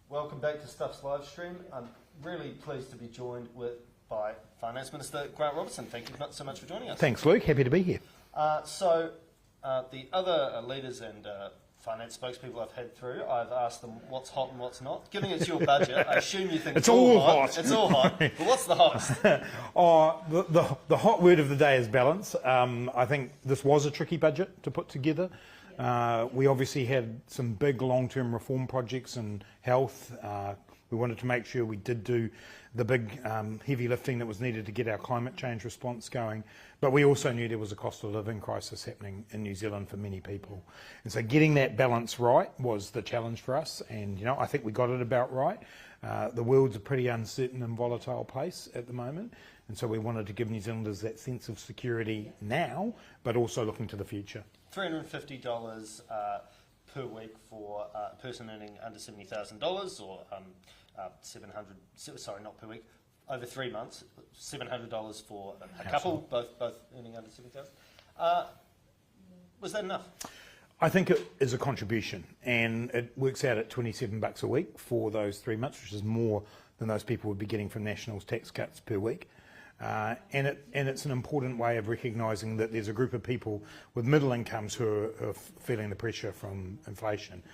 Welcome back to Stuff's live stream. I'm really pleased to be joined by Finance Minister Grant Robertson. Thank you so much for joining us. Thanks, Luke. Happy to be here. The other leaders and finance spokespeople I've had through, I've asked them what's hot and what's not. Given it's your budget, I assume you think It's all hot. It's all hot. But what's the hottest? The hot word of the day is balance. I think this was a tricky budget to put together. We obviously had some big long-term reform projects in health. We wanted to make sure we did do the big heavy lifting that was needed to get our climate change response going. But we also knew there was a cost of living crisis happening in New Zealand for many people. And so getting that balance right was the challenge for us. And, I think we got it about right. The world's a pretty uncertain and volatile place at the moment. And so we wanted to give New Zealanders that sense of security now, but also looking to the future. $350 per week for a person earning under $70,000 or not per week, over 3 months, $700 for a couple, both earning under $70,000. Was that enough? I think it is a contribution, and it works out at $27 a week for those 3 months, which is more than those people would be getting from National's tax cuts per week. And it's an important way of recognising that there's a group of people with middle incomes who are feeling the pressure from inflation.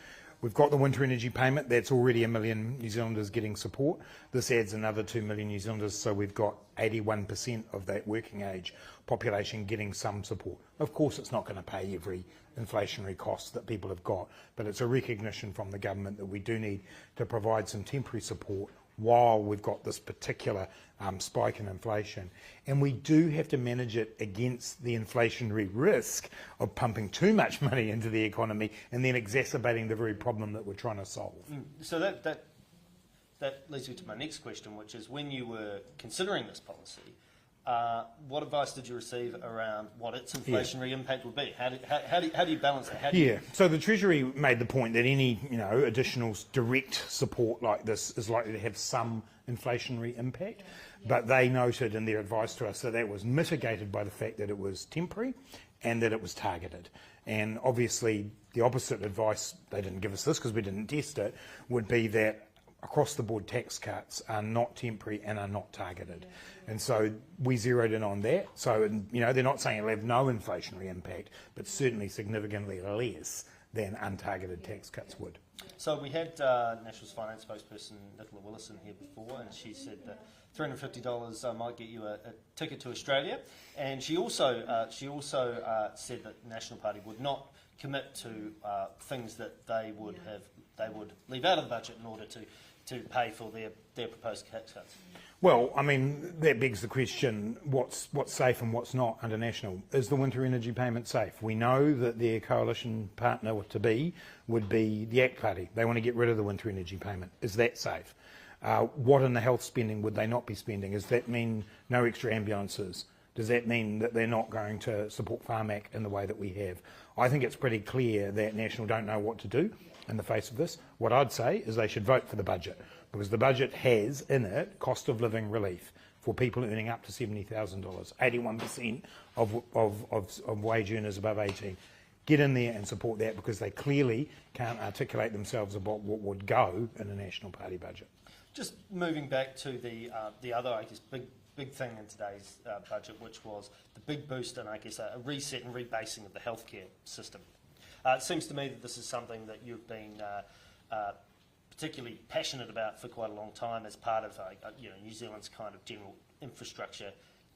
We've got the winter energy payment. That's already 1 million New Zealanders getting support. This adds another 2 million New Zealanders, so we've got 81% of that working age population getting some support. Of course, it's not going to pay every inflationary cost that people have got, but it's a recognition from the government that we do need to provide some temporary support while we've got this particular spike in inflation. And we do have to manage it against the inflationary risk of pumping too much money into the economy and then exacerbating the very problem that we're trying to solve. So that leads me to my next question, which is when you were considering this policy, what advice did you receive around what its inflationary impact would be? How do you balance that? So the Treasury made the point that any additional direct support like this is likely to have some inflationary impact, but they noted in their advice to us that that was mitigated by the fact that it was temporary and that it was targeted. And obviously the opposite advice, they didn't give us this because we didn't test it, would be that across the board tax cuts are not temporary and are not targeted. And so we zeroed in on that. So, they're not saying it'll have no inflationary impact, but certainly significantly less than untargeted tax cuts would. So we had National's finance spokesperson Nicola Willison here before, and she said that $350 might get you a ticket to Australia. And she also said that the National Party would not commit to things that they would leave out of the budget in order to pay for their proposed tax cuts. Well, that begs the question, what's safe and what's not under National? Is the winter energy payment safe? We know that their coalition partner to-be would be the ACT Party. They want to get rid of the winter energy payment. Is that safe? What in the health spending would they not be spending? Does that mean no extra ambulances? Does that mean that they're not going to support Pharmac in the way that we have? I think it's pretty clear that National don't know what to do in the face of this. What I'd say is they should vote for the budget, because the budget has in it cost of living relief for people earning up to $70,000, 81% of wage earners above 18. Get in there and support that, because they clearly can't articulate themselves about what would go in a National Party budget. Just moving back to the other, I guess, big thing in today's budget, which was the big boost and I guess a reset and rebasing of the healthcare system. It seems to me that this is something that you've been particularly passionate about for quite a long time as part of New Zealand's kind of general infrastructure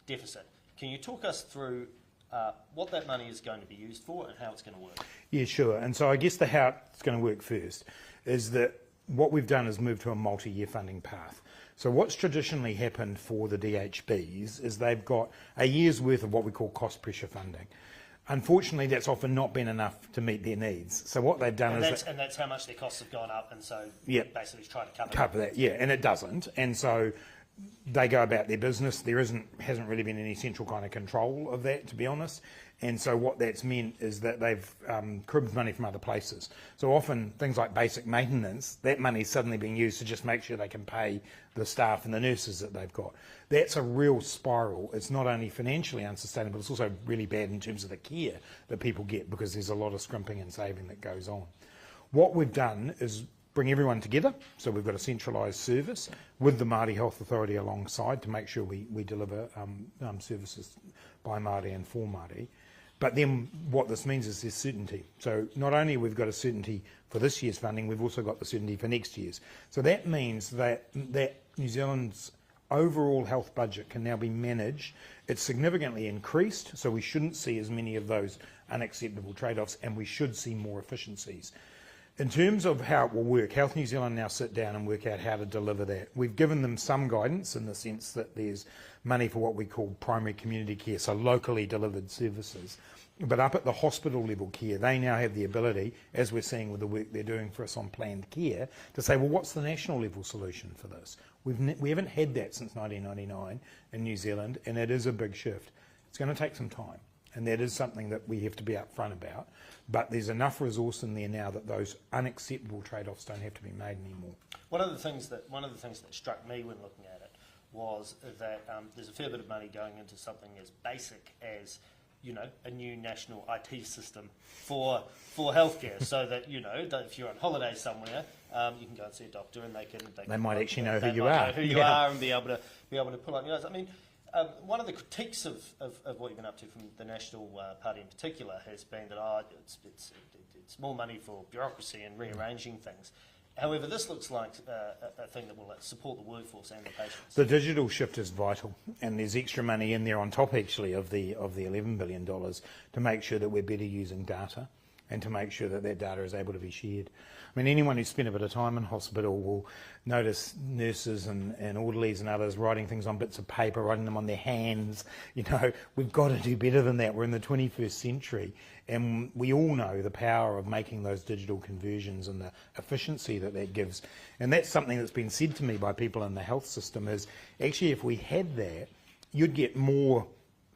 deficit. Can you talk us through what that money is going to be used for and how it's going to work? Yeah, sure. And so I guess how it's going to work first is that what we've done is move to a multi-year funding path. So what's traditionally happened for the DHBs is they've got a year's worth of what we call cost pressure funding. Unfortunately, that's often not been enough to meet their needs. So what they've done and that's how much their costs have gone up, and so basically try to cover that. Yeah, and it doesn't. And so they go about their business. There hasn't really been any central kind of control of that, to be honest. And so what that's meant is that they've cribbed money from other places. So often things like basic maintenance, that money's suddenly being used to just make sure they can pay the staff and the nurses that they've got. That's a real spiral. It's not only financially unsustainable, it's also really bad in terms of the care that people get, because there's a lot of scrimping and saving that goes on. What we've done is bring everyone together, so we've got a centralised service with the Māori Health Authority alongside to make sure we deliver services by Māori and for Māori. But then what this means is there's certainty. So not only we've got a certainty for this year's funding, we've also got the certainty for next year's. So that means that New Zealand's overall health budget can now be managed. It's significantly increased, so we shouldn't see as many of those unacceptable trade-offs, and we should see more efficiencies. In terms of how it will work, Health New Zealand now sit down and work out how to deliver that. We've given them some guidance in the sense that there's money for what we call primary community care, so locally delivered services. But up at the hospital level care, they now have the ability, as we're seeing with the work they're doing for us on planned care, to say, well, what's the national level solution for this? We haven't had that since 1999 in New Zealand, and it is a big shift. It's going to take some time, and that is something that we have to be upfront about. But there's enough resource in there now that those unacceptable trade-offs don't have to be made anymore. One of the things that struck me when looking at it was that there's a fair bit of money going into something as basic as, you know, a new national IT system for healthcare, so that, you know, that if you're on holiday somewhere, you can go and see a doctor, and they might actually know who you are. are. Know who you are, and be able to pull up your nose. I mean, one of the critiques of what you've been up to from the National Party in particular has been that it's more money for bureaucracy and rearranging things. However, this looks like a thing that will support the workforce and the patients. The digital shift is vital, and there's extra money in there on top, actually, of the $11 billion to make sure that we're better using data and to make sure that that data is able to be shared. I mean, anyone who's spent a bit of time in hospital will notice nurses and orderlies and others writing things on bits of paper, writing them on their hands. You know, we've got to do better than that. We're in the 21st century, and we all know the power of making those digital conversions and the efficiency that gives. And that's something that's been said to me by people in the health system is, actually, if we had that, you'd get more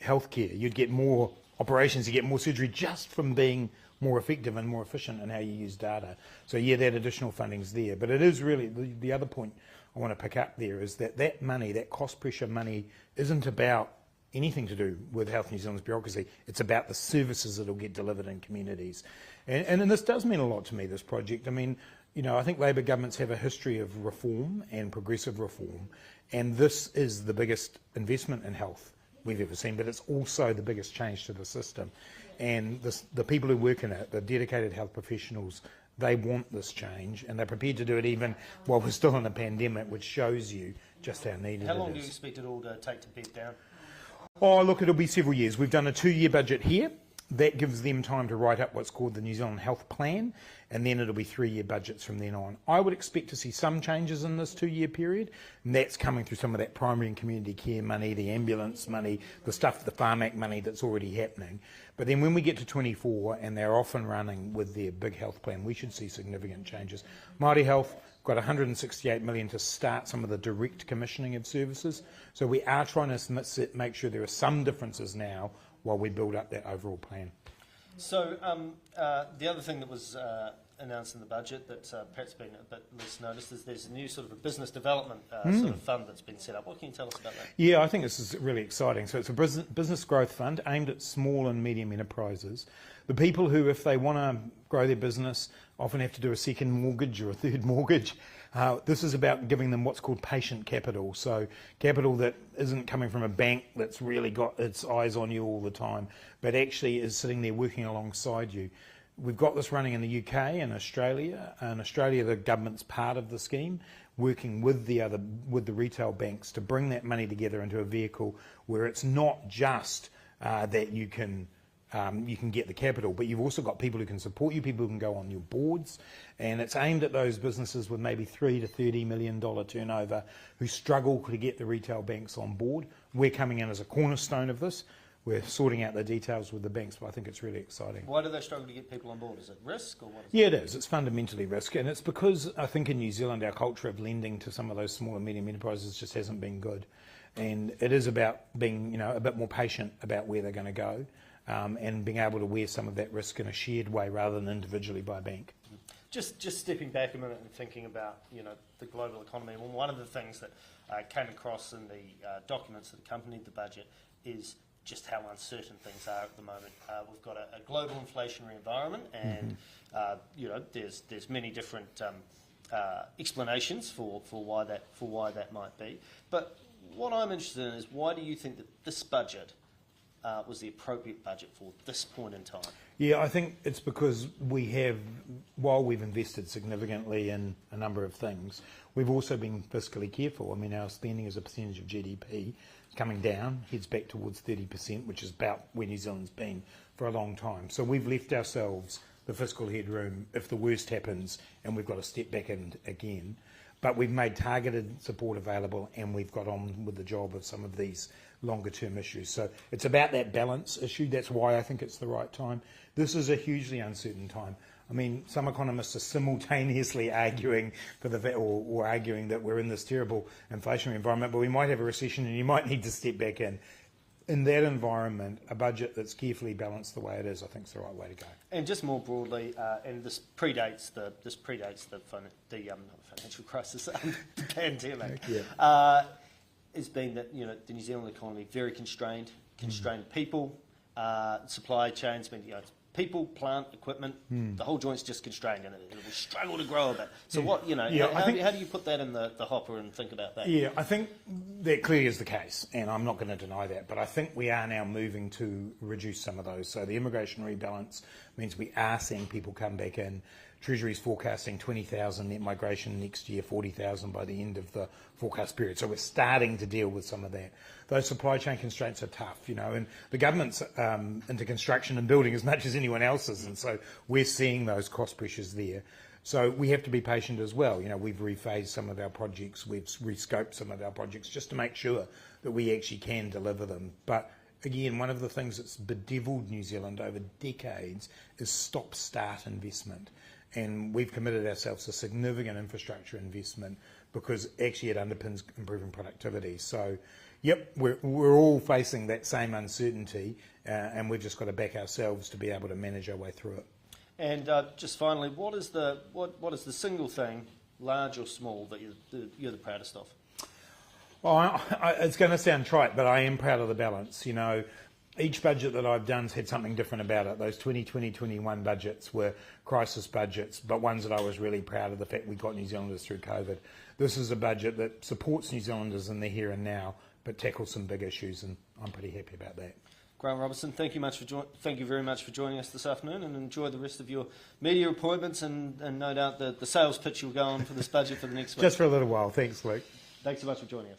healthcare, you'd get more operations, you get more surgery just from being more effective and more efficient in how you use data. So yeah, that additional funding's there. But it is really, the other point I want to pick up there is that money, that cost pressure money, isn't about anything to do with Health New Zealand's bureaucracy. It's about the services that will get delivered in communities. And this does mean a lot to me, this project. I mean, you know, I think Labor governments have a history of reform and progressive reform, and this is the biggest investment in health we've ever seen, but it's also the biggest change to the system. And the people who work in it, the dedicated health professionals, they want this change, and they're prepared to do it even while we're still in a pandemic, which shows you just how needed it is. How long do you expect it all to take to bed down? Oh, look, it'll be several years. We've done a 2-year budget here. That gives them time to write up what's called the New Zealand Health Plan, and then it'll be 3-year budgets from then on. I would expect to see some changes in this 2-year period, and that's coming through some of that primary and community care money, the ambulance money, the stuff, the Farm Act money that's already happening. But then when we get to 24 and they're off and running with their big health plan, we should see significant changes. Māori Health got $168 million to start some of the direct commissioning of services. So we are trying to make sure there are some differences now while we build up that overall plan. So the other thing that was announced in the budget that's perhaps been a bit less noticed is there's a new sort of a business development sort of fund that's been set up. What can you tell us about that? Yeah, I think this is really exciting. So it's a business growth fund aimed at small and medium enterprises. The people who, if they want to grow their business, often have to do a second mortgage or a third mortgage. This is about giving them what's called patient capital. So capital that isn't coming from a bank that's really got its eyes on you all the time, but actually is sitting there working alongside you. We've got this running in the UK and Australia. In Australia, the government's part of the scheme, working with the retail banks to bring that money together into a vehicle where it's not just that you can get the capital, but you've also got people who can support you, people who can go on your boards, and it's aimed at those businesses with maybe $3 to $30 million turnover who struggle to get the retail banks on board. We're coming in as a cornerstone of this. We're sorting out the details with the banks, but I think it's really exciting. Why do they struggle to get people on board? Is it risk or what? Yeah, it is. It's fundamentally risk, and it's because I think in New Zealand our culture of lending to some of those small and medium enterprises just hasn't been good, and it is about being, a bit more patient about where they're going to go. And being able to wear some of that risk in a shared way rather than individually by bank. Just stepping back a minute and thinking about the global economy. Well, one of the things that came across in the documents that accompanied the budget is just how uncertain things are at the moment. We've got a global inflationary environment, and there's many different explanations for why that might be. But what I'm interested in is, why do you think that this budget was the appropriate budget for this point in time? Yeah, I think it's because while we've invested significantly in a number of things, we've also been fiscally careful. I mean, our spending as a percentage of GDP is coming down, heads back towards 30%, which is about where New Zealand's been for a long time. So we've left ourselves the fiscal headroom if the worst happens and we've got to step back in again. But we've made targeted support available, and we've got on with the job of some of these longer term issues. So it's about that balance issue. That's why I think it's the right time. This is a hugely uncertain time. I mean, some economists are simultaneously arguing or arguing that we're in this terrible inflationary environment, but we might have a recession and you might need to step back in. In that environment, a budget that's carefully balanced the way it is, I think, is the right way to go. And just more broadly, and this predates the financial crisis, the pandemic. Yeah. Has been that the New Zealand economy very constrained people, supply chains. It's people, plant, equipment. The whole joint's just constrained, and it will struggle to grow a bit. So how do you put that in the hopper and think about that? Yeah, I think that clearly is the case, and I'm not going to deny that. But I think we are now moving to reduce some of those. So the immigration rebalance means we are seeing people come back in. Treasury's forecasting 20,000 net migration next year, 40,000 by the end of the forecast period. So we're starting to deal with some of that. Those supply chain constraints are tough, and the government's into construction and building as much as anyone else is, and so we're seeing those cost pressures there. So we have to be patient as well. We've rephased some of our projects, we've rescoped some of our projects just to make sure that we actually can deliver them. But again, one of the things that's bedeviled New Zealand over decades is stop-start investment. And we've committed ourselves to significant infrastructure investment because actually it underpins improving productivity. So, yep, we're all facing that same uncertainty, and we've just got to back ourselves to be able to manage our way through it. And just finally, what is the single thing, large or small, that you're the proudest of? Well, it's going to sound trite, but I am proud of the balance. Each budget that I've done's had something different about it. Those 2020-21 budgets were crisis budgets, but ones that I was really proud of the fact we got New Zealanders through COVID. This is a budget that supports New Zealanders in the here and now, but tackles some big issues, and I'm pretty happy about that. Grant Robertson, thank you very much for joining us this afternoon, and enjoy the rest of your media appointments and no doubt the sales pitch you'll go on for this budget for the next week. Just for a little while. Thanks, Luke. Thanks so much for joining us.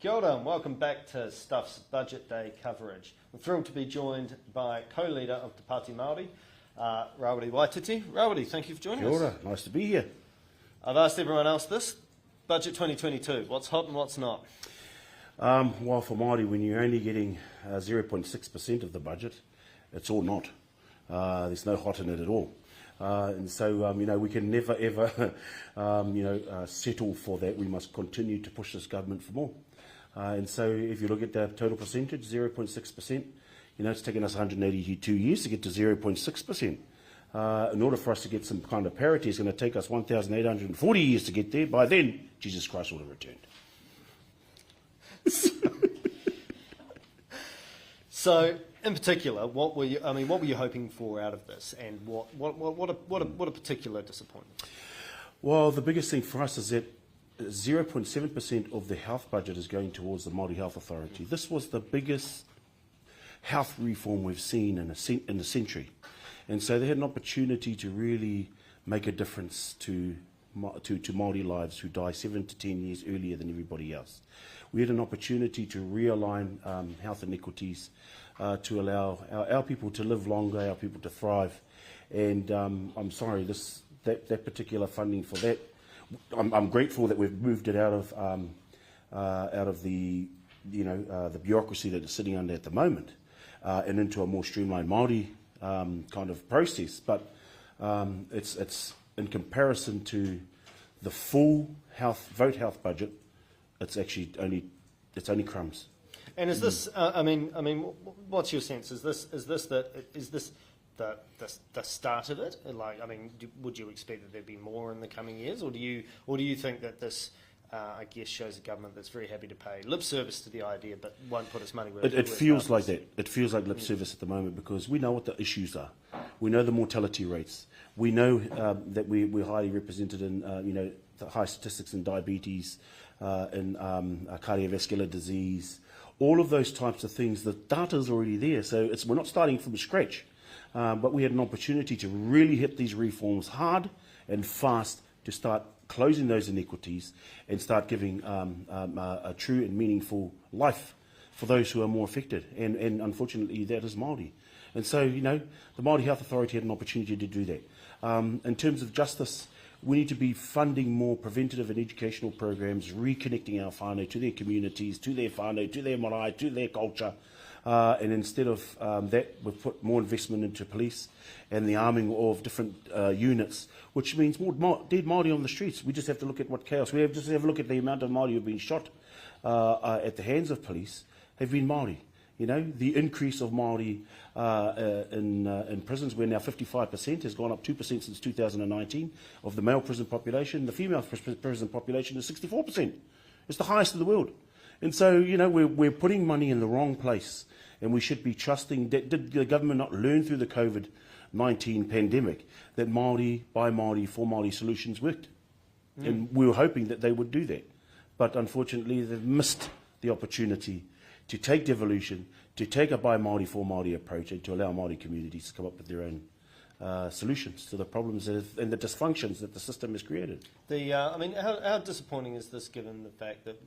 Kia ora and welcome back to Stuff's Budget Day coverage. I'm thrilled to be joined by co-leader of the Pāti Māori, Rawiri Waititi. Rawiri, thank you for joining us. Kia ora, nice to be here. I've asked everyone else this. Budget 2022, what's hot and what's not? Well, for Māori, when you're only getting 0.6% of the budget, it's all not. There's no hot in it at all. And so, we can never, ever, settle for that. We must continue to push this government for more. And so, if you look at the total percentage, 0.6%, it's taken us 182 years to get to 0.6%. In order for us to get some kind of parity, it's going to take us 1,840 years to get there. By then, Jesus Christ will have returned. So, in particular, what were you hoping for out of this, and what a particular disappointment? Well, the biggest thing for us is that 0.7% of the health budget is going towards the Māori Health Authority. This was the biggest health reform we've seen in a century. And so they had an opportunity to really make a difference to Māori lives who die 7 to 10 years earlier than everybody else. We had an opportunity to realign health inequities, to allow our people to live longer, our people to thrive. And I'm sorry, that particular funding for that, I'm grateful that we've moved it out of the the bureaucracy that it's sitting under at the moment, and into a more streamlined Māori kind of process. But it's in comparison to the full vote health budget, it's actually only crumbs. And is this? What's your sense? Is this the start of it? Would you expect that there'd be more in the coming years, or do you think that this, I guess, shows a government that's very happy to pay lip service to the idea, but won't put its money where it feels like that. It feels like lip service at the moment, because we know what the issues are. We know the mortality rates. We know that we're highly represented in the high statistics in diabetes, in cardiovascular disease, all of those types of things. The data's already there, so we're not starting from scratch. But we had an opportunity to really hit these reforms hard and fast to start closing those inequities and start giving a true and meaningful life for those who are more affected. And unfortunately, that is Māori. And so, the Māori Health Authority had an opportunity to do that. In terms of justice, we need to be funding more preventative and educational programs, reconnecting our whānau to their communities, to their whānau, to their marae, to their culture. And instead of that, we've put more investment into police and the arming of different units, which means more dead Māori on the streets. We just have to look at what chaos. We just have a look at the amount of Māori who have been shot at the hands of police have been Māori. The increase of Māori in prisons, where now 55% has gone up 2% since 2019 of the male prison population. The female prison population is 64%. It's the highest in the world. And so, we're putting money in the wrong place, and we should be trusting. Did the government not learn through the COVID-19 pandemic that Māori, by Māori, for Māori solutions worked? And we were hoping that they would do that. But unfortunately, they've missed the opportunity to take devolution, to take a by Māori, for Māori approach, and to allow Māori communities to come up with their own solutions to the problems and the dysfunctions that the system has created. How disappointing is this, given the fact that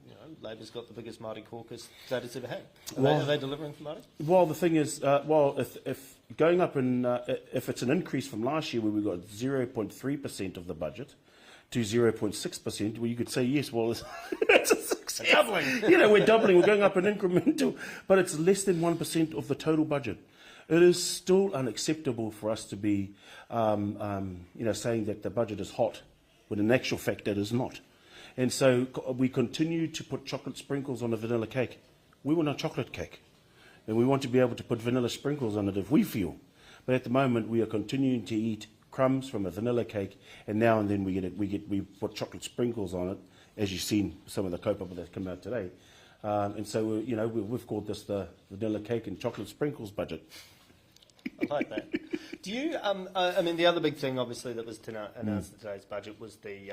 Labour's got the biggest Māori caucus that it's ever had? Are they delivering for Māori? Well, the thing is, if going up if it's an increase from last year, where we got 0.3% of the budget to 0.6%, well, you could say yes. Well, it's doubling. We're doubling. We're going up an incremental, but it's less than 1% of the total budget. It is still unacceptable for us to be, saying that the budget is hot, when in actual fact it is not. And so we continue to put chocolate sprinkles on a vanilla cake. We want a chocolate cake, and we want to be able to put vanilla sprinkles on it if we feel. But at the moment, we are continuing to eat crumbs from a vanilla cake, and now and then we put chocolate sprinkles on it, as you've seen some of the kaupapa that come out today. And so we've called this the vanilla cake and chocolate sprinkles budget. I like that. Do you? The other big thing, obviously, that was announced in today's budget was the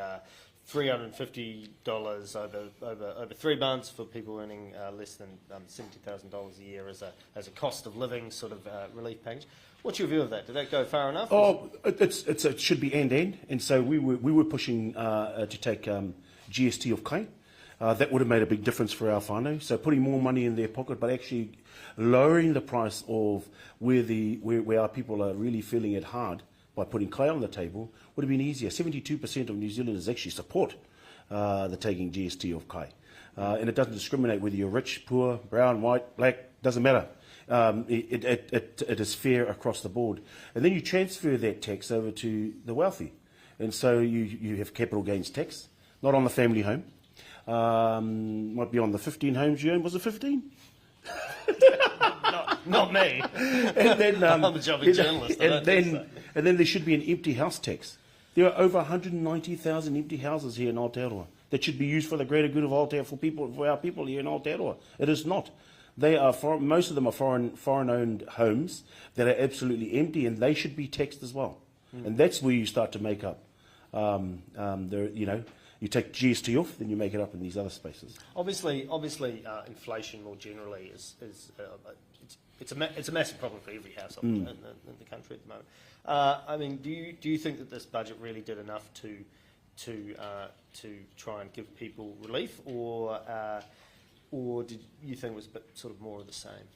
$350 over 3 months for people earning less than $70,000 a year as a cost of living sort of relief package. What's your view of that? Did that go far enough? Oh, it should be end, and so we were pushing to take GST of kai. that would have made a big difference for our whānau. So putting more money in their pocket, but actually lowering the price of where our people are really feeling it hard by putting kai on the table would have been easier. 72% of New Zealanders actually support the taking GST of kai. And it doesn't discriminate whether you're rich, poor, brown, white, black, doesn't matter. It is fair across the board. And then you transfer that tax over to the wealthy. And so you have capital gains tax, not on the family home. Might be on the 15 homes you own. Was it 15? Not me. And then, I'm a jobbing journalist. And then there should be an empty house tax. There are over 190,000 empty houses here in Aotearoa that should be used for the greater good of Aotearoa, for our people here in Aotearoa. It is not. They are most of them are foreign-owned homes that are absolutely empty, and they should be taxed as well. And that's where you start to make up. You take GST off, then you make it up in these other spaces. Obviously, inflation more generally is it's a massive problem for every household in the country at the moment. I mean, do you think that this budget really did enough to try and give people relief, or did you think it was a bit sort of more of the same?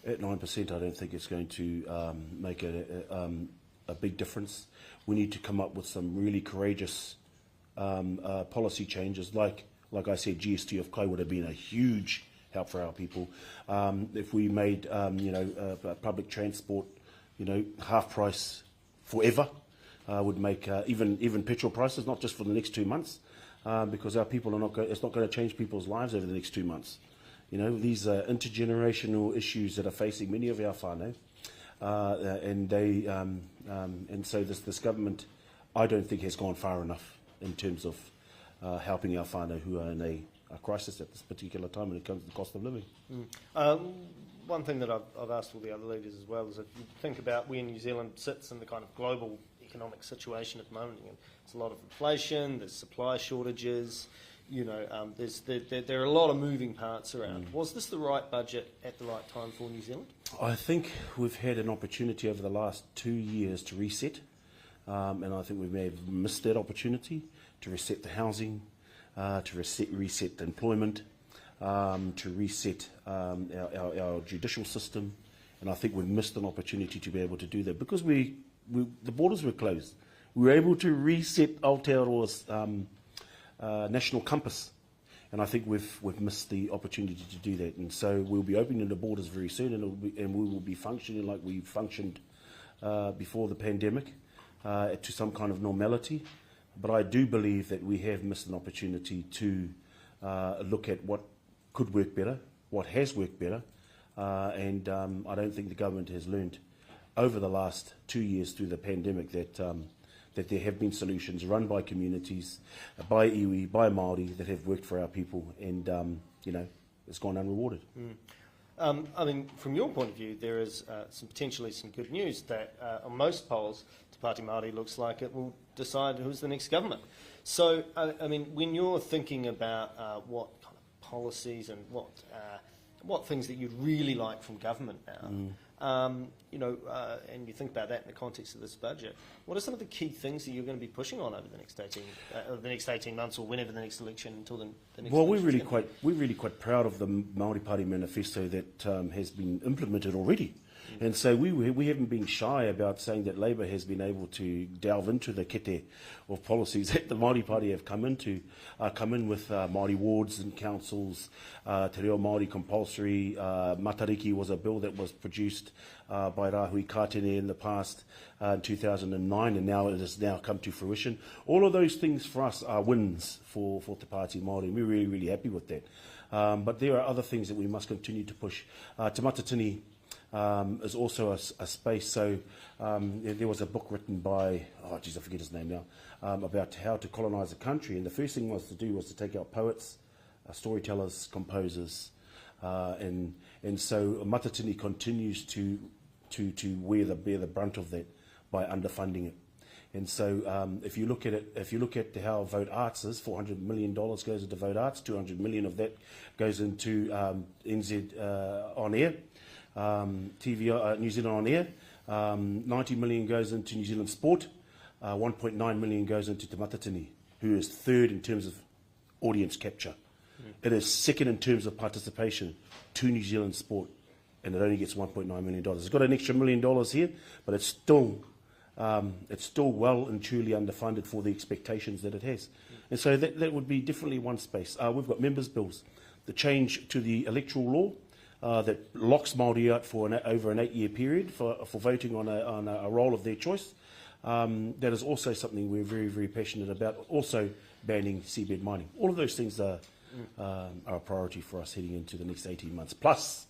At 9%, I don't think it's going to make a big difference. We need to come up with some really courageous policy changes, like I said, GST of kai would have been a huge help for our people. If we made public transport, half price forever, would make even petrol prices, not just for the next 2 months, because our people are not. It's not going to change people's lives over the next 2 months. These are intergenerational issues that are facing many of our whānau, and so this government, I don't think, has gone far enough in terms of helping our whānau who are in a crisis at this particular time when it comes to the cost of living. One thing that I've asked all the other leaders as well is if you think about where New Zealand sits in the kind of global economic situation at the moment. There's a lot of inflation, there's supply shortages, there are a lot of moving parts around. Was this the right budget at the right time for New Zealand? I think we've had an opportunity over the last 2 years to reset, and I think we may have missed that opportunity to reset the housing, to reset the employment, to reset our judicial system, and I think we've missed an opportunity to be able to do that because the borders were closed. We were able to reset Aotearoa's national compass, and I think we've missed the opportunity to do that. And so we'll be opening the borders very soon, and we will be functioning like we functioned before the pandemic, to some kind of normality. But I do believe that we have missed an opportunity to look at what could work better, what has worked better, and I don't think the government has learned over the last 2 years through the pandemic that there have been solutions run by communities, by iwi, by Māori, that have worked for our people, and it's gone unrewarded. I mean, from your point of view, there is potentially some good news that on most polls, Te Pāti Māori looks like it will decide who's the next government. So, I mean, when you're thinking about what kind of policies and what things that you'd really like from government now, and you think about that in the context of this budget, what are some of the key things that you're going to be pushing on over the next 18 months, or whenever the next election until the next? Well, we're really quite proud of the Māori Party manifesto that has been implemented already. And so we haven't been shy about saying that Labour has been able to delve into the kete of policies that the Māori Party have come in with Māori wards and councils, Te Reo Māori compulsory, Matariki was a bill that was produced by Rahui Kātene in the past, in 2009, and now it has now come to fruition. All of those things for us are wins for Te Pāti Māori, and we're really, really happy with that. But there are other things that we must continue to push. Te Matatini is also a space. So there was a book written by, I forget his name now, about how to colonise a country. And the first thing was to take out poets, storytellers, composers, and so Matatini continues to bear the brunt of that by underfunding it. And so if you look at how Vote Arts is, $400 million goes into Vote Arts, 200 million of that goes into NZ On Air. TV New Zealand On Air, 90 million goes into New Zealand Sport, 1.9 million goes into Te Matatini, who is third in terms of audience capture. It is second in terms of participation to New Zealand sport, and it only gets $1.9 million. It's got an extra $1 million here, but it's still well and truly underfunded for the expectations that it has. And so that would be definitely one space. We've got members' bills. The change to the electoral law that locks Māori out for over an 8-year period for voting on a role of their choice. That is also something we're very, very passionate about. Also banning seabed mining. All of those things are a priority for us heading into the next 18 months. Plus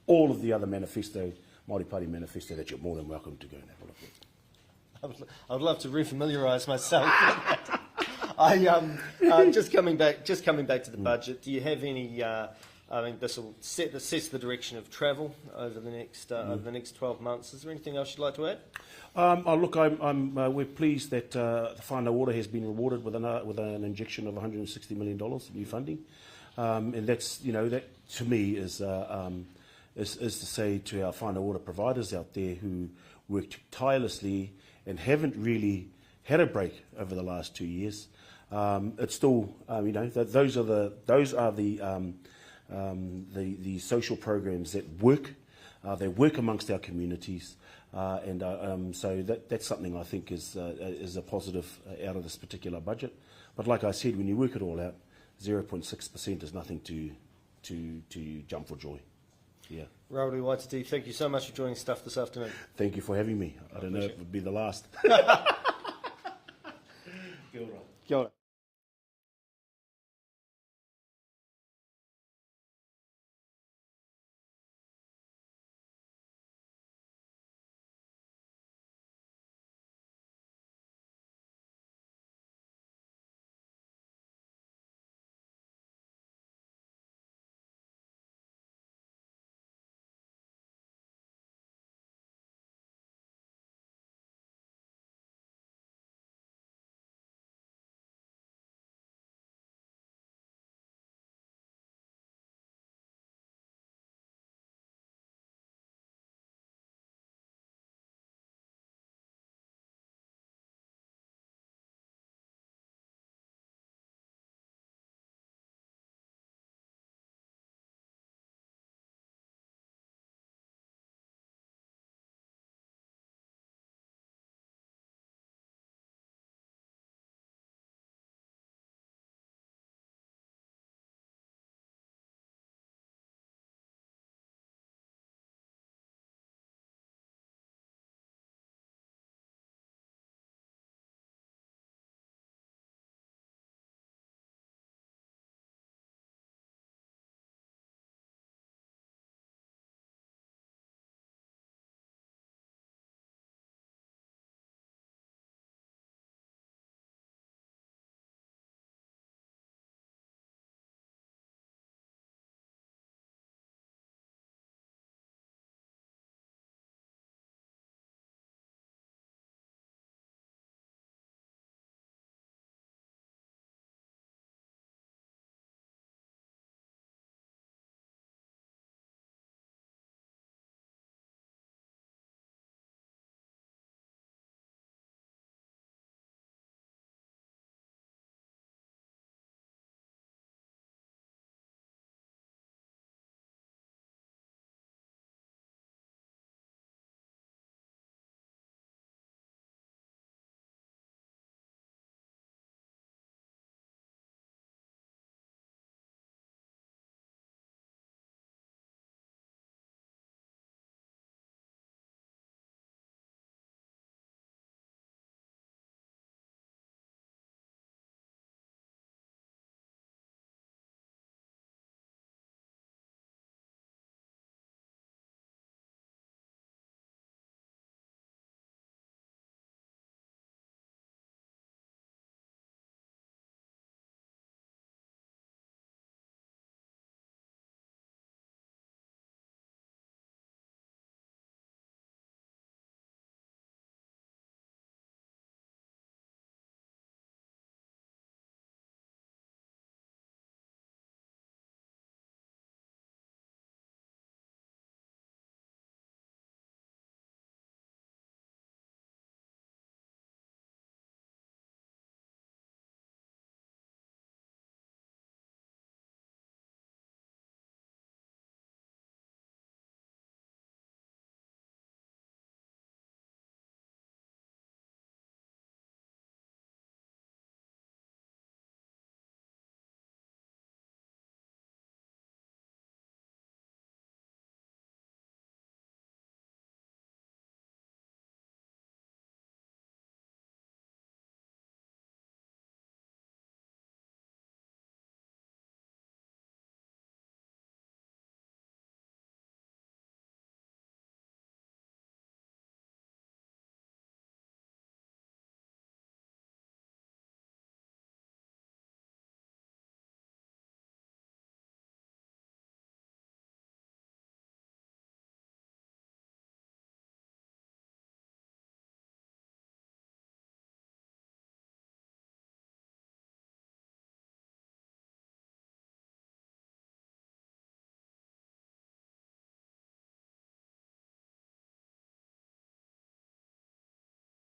all of the other Māori Party manifesto that you're more than welcome to go and have a look at. I would love to refamiliarise myself. Just coming back to the budget. Do you have any? I mean, this will sets the direction of travel over the next 12 months. Is there anything else you'd like to add? Look, we're pleased that the whānau ora has been rewarded with an injection of $160 million of new funding, and that's that to me is to say to our whānau ora providers out there who worked tirelessly and haven't really had a break over the last 2 years. It's still those are the social programs that work. They work amongst our communities, and so that's something I think is a positive out of this particular budget. But like I said, when you work it all out, 0.6% is nothing to jump for joy. Yeah. Rawiri, Waititi, thank you so much for joining Stuff this afternoon. Thank you for having me. I don't know if it would be the last.